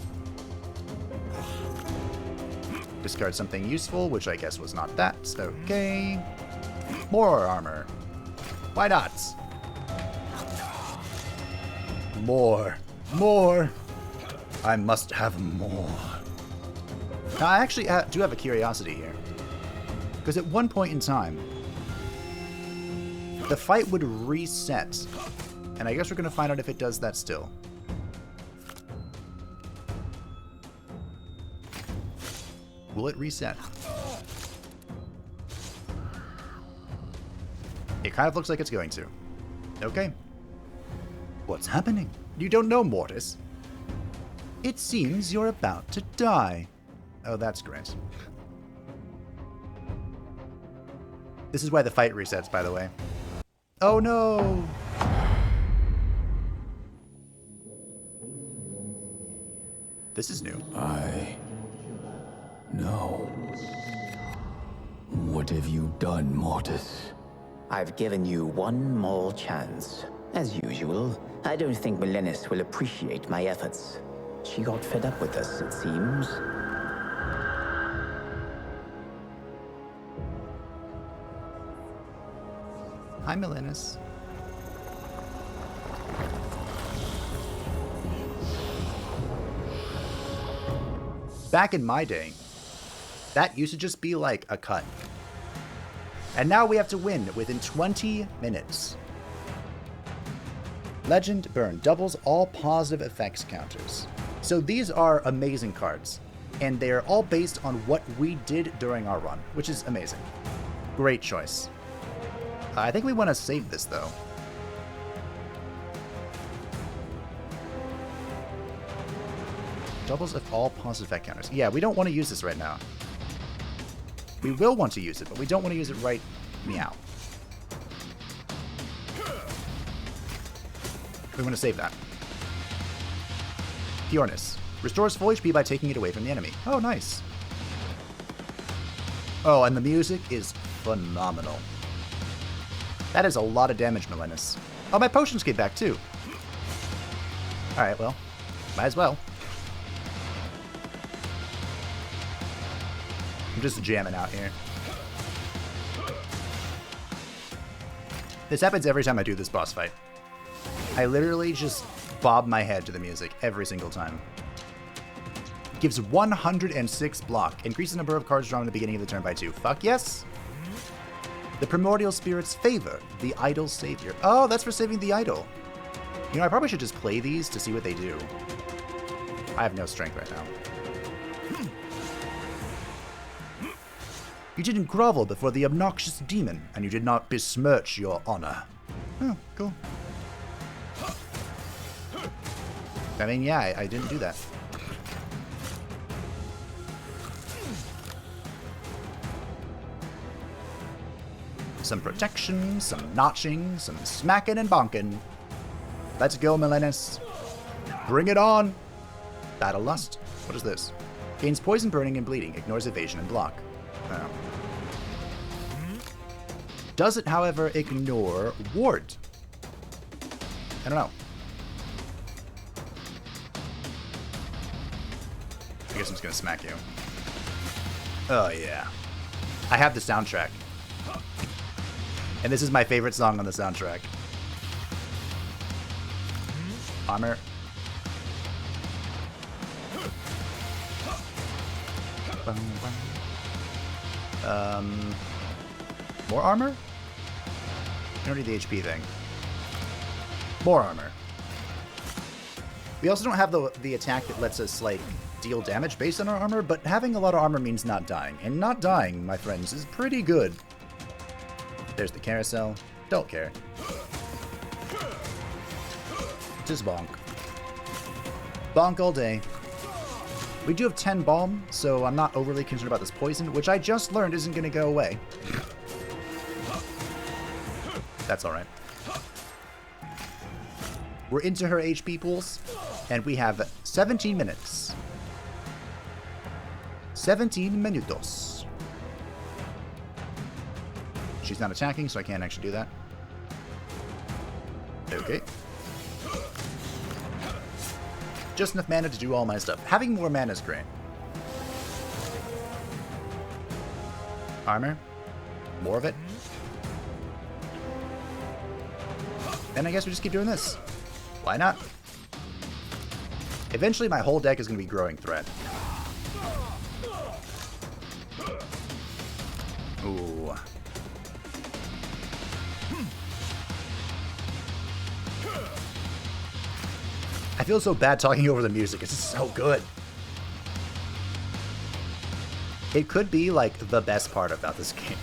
Discard something useful, which I guess was not that. Okay. More armor. Why not? More. More. I must have more. Now, I actually do have a curiosity here. Because at one point in time, the fight would reset. And I guess we're going to find out if it does that still. Will it reset? It kind of looks like it's going to. Okay. What's happening? You don't know, Mortis. It seems you're about to die. Oh, that's great. This is why the fight resets, by the way. Oh no! This is new. No. What have you done, Mortis? I've given you one more chance. As usual, I don't think Melanis will appreciate my efforts. She got fed up with us, it seems. Hi, Melanis. Back in my day, that used to just be like a cut. And now we have to win within 20 minutes. Legend Burn doubles all positive effects counters. So these are amazing cards, and they are all based on what we did during our run, which is amazing. Great choice. I think we want to save this, though. Doubles of all positive effect counters. Yeah, we don't want to use this right now. We will want to use it, but we don't want to use it right meow. We want to save that. Pureness. Restores full HP by taking it away from the enemy. Oh, nice. Oh, and the music is phenomenal. That is a lot of damage, Melanis. Oh, my potions came back, too. Alright, well. Might as well. I'm just jamming out here. This happens every time I do this boss fight. I literally just bob my head to the music every single time. Gives 106 block. Increases the number of cards drawn at the beginning of the turn by 2. Fuck yes! The primordial spirits favor the idol's savior. Oh, that's for saving the idol. You know, I probably should just play these to see what they do. I have no strength right now. You didn't grovel before the obnoxious demon, and you did not besmirch your honor. Oh, cool. I mean, yeah, I didn't do that. Some protection, some notching, some smacking and bonking. Let's go, Melanis. Bring it on! Battle Lust. What is this? Gains poison, burning, and bleeding. Ignores evasion and block. Oh. Does it, however, ignore ward? I don't know. I guess I'm just gonna smack you. Oh, yeah. I have the soundtrack. And this is my favorite song on the soundtrack. Armor. More armor? I don't need the HP thing. More armor. We also don't have the attack that lets us, like, deal damage based on our armor, but having a lot of armor means not dying. And not dying, my friends, is pretty good. There's the carousel. Don't care. Just bonk. Bonk all day. We do have 10 bomb, so I'm not overly concerned about this poison, which I just learned isn't going to go away. That's alright. We're into her HP pools, and we have 17 minutes. 17 minutos. She's not attacking, so I can't actually do that. Okay. Just enough mana to do all my stuff. Having more mana is great. Armor. More of it. And I guess we just keep doing this. Why not? Eventually my whole deck is going to be growing threat. Ooh. I feel so bad talking over the music. It's so good. It could be like the best part about this game.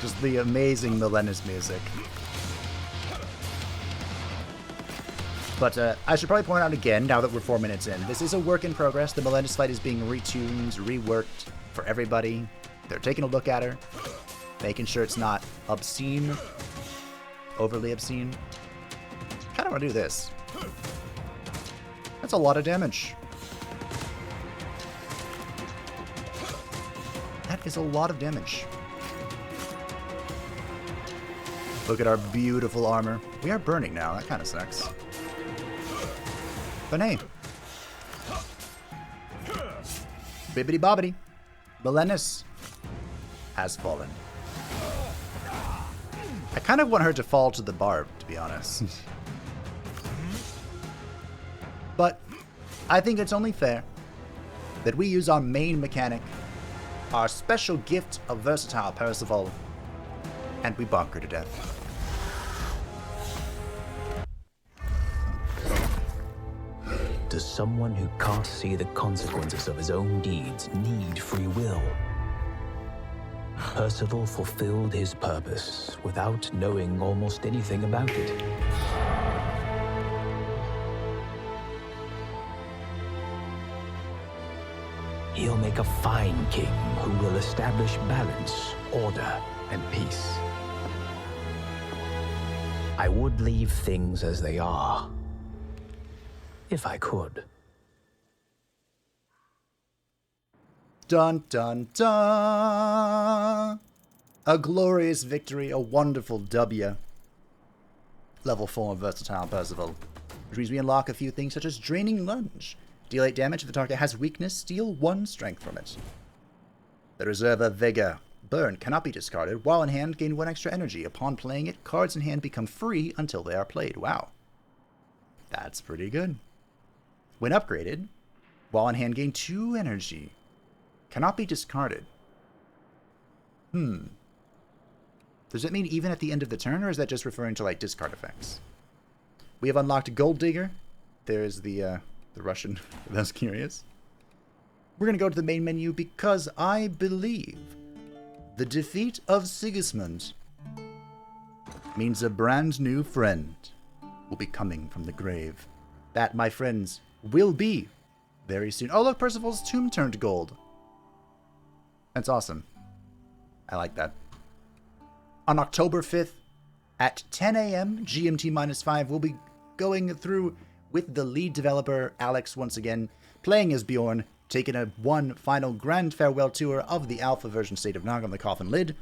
Just the amazing Melanis music. But I should probably point out again, now that we're 4 minutes in, this is a work in progress. The Melanis fight is being retuned, reworked for everybody. They're taking a look at her, making sure it's not obscene, overly obscene. Kind of want to do this. That's a lot of damage. That is a lot of damage. Look at our beautiful armor. We are burning now. That kind of sucks. But hey. Bibbidi bobbidi. Melanis has fallen. I kind of want her to fall to the barb, to be honest. But I think it's only fair that we use our main mechanic, our special gift of versatile Persival, and we bonk her to death. Does someone who can't see the consequences of his own deeds need free will? Persival fulfilled his purpose without knowing almost anything about it. He'll make a fine king who will establish balance, order, and peace. I would leave things as they are, if I could. Dun dun dun! A glorious victory, a wonderful W. Level 4 versatile Persival. Which means we unlock a few things such as Draining Lunge. Deal 8 damage if the target has weakness, steal 1 strength from it. The Reserva Vega. Burn cannot be discarded. While in hand, gain 1 extra energy. Upon playing it, cards in hand become free until they are played. Wow. That's pretty good. When upgraded, while in hand, gain 2 energy. Cannot be discarded. Does that mean even at the end of the turn, or is that just referring to, like, discard effects? We have unlocked Gold Digger. There's the Russian, for those curious. We're going to go to the main menu because I believe the defeat of Sigismund means a brand new friend will be coming from the grave. That, my friends, will be very soon. Oh, look, Percival's tomb turned gold. That's awesome. I like that. On October 5th at 10 a.m. GMT-5, we'll be going through with the lead developer, Alex, once again, playing as Bjorn, taking a one final grand farewell tour of the alpha version state of Nog on the Coffin lid,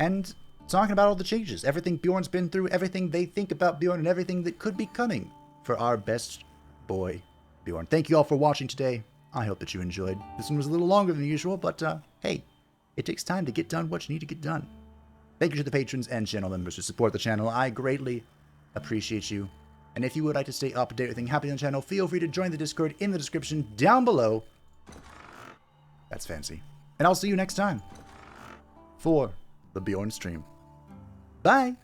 and talking about all the changes, everything Bjorn's been through, everything they think about Bjorn, and everything that could be coming for our best boy, Bjorn. Thank you all for watching today. I hope that you enjoyed. This one was a little longer than usual, but hey, it takes time to get done what you need to get done. Thank you to the patrons and channel members who support the channel. I greatly appreciate you. And if you would like to stay up to date with everything happening on the channel, feel free to join the Discord in the description down below. That's fancy. And I'll see you next time for the Bjorn stream. Bye!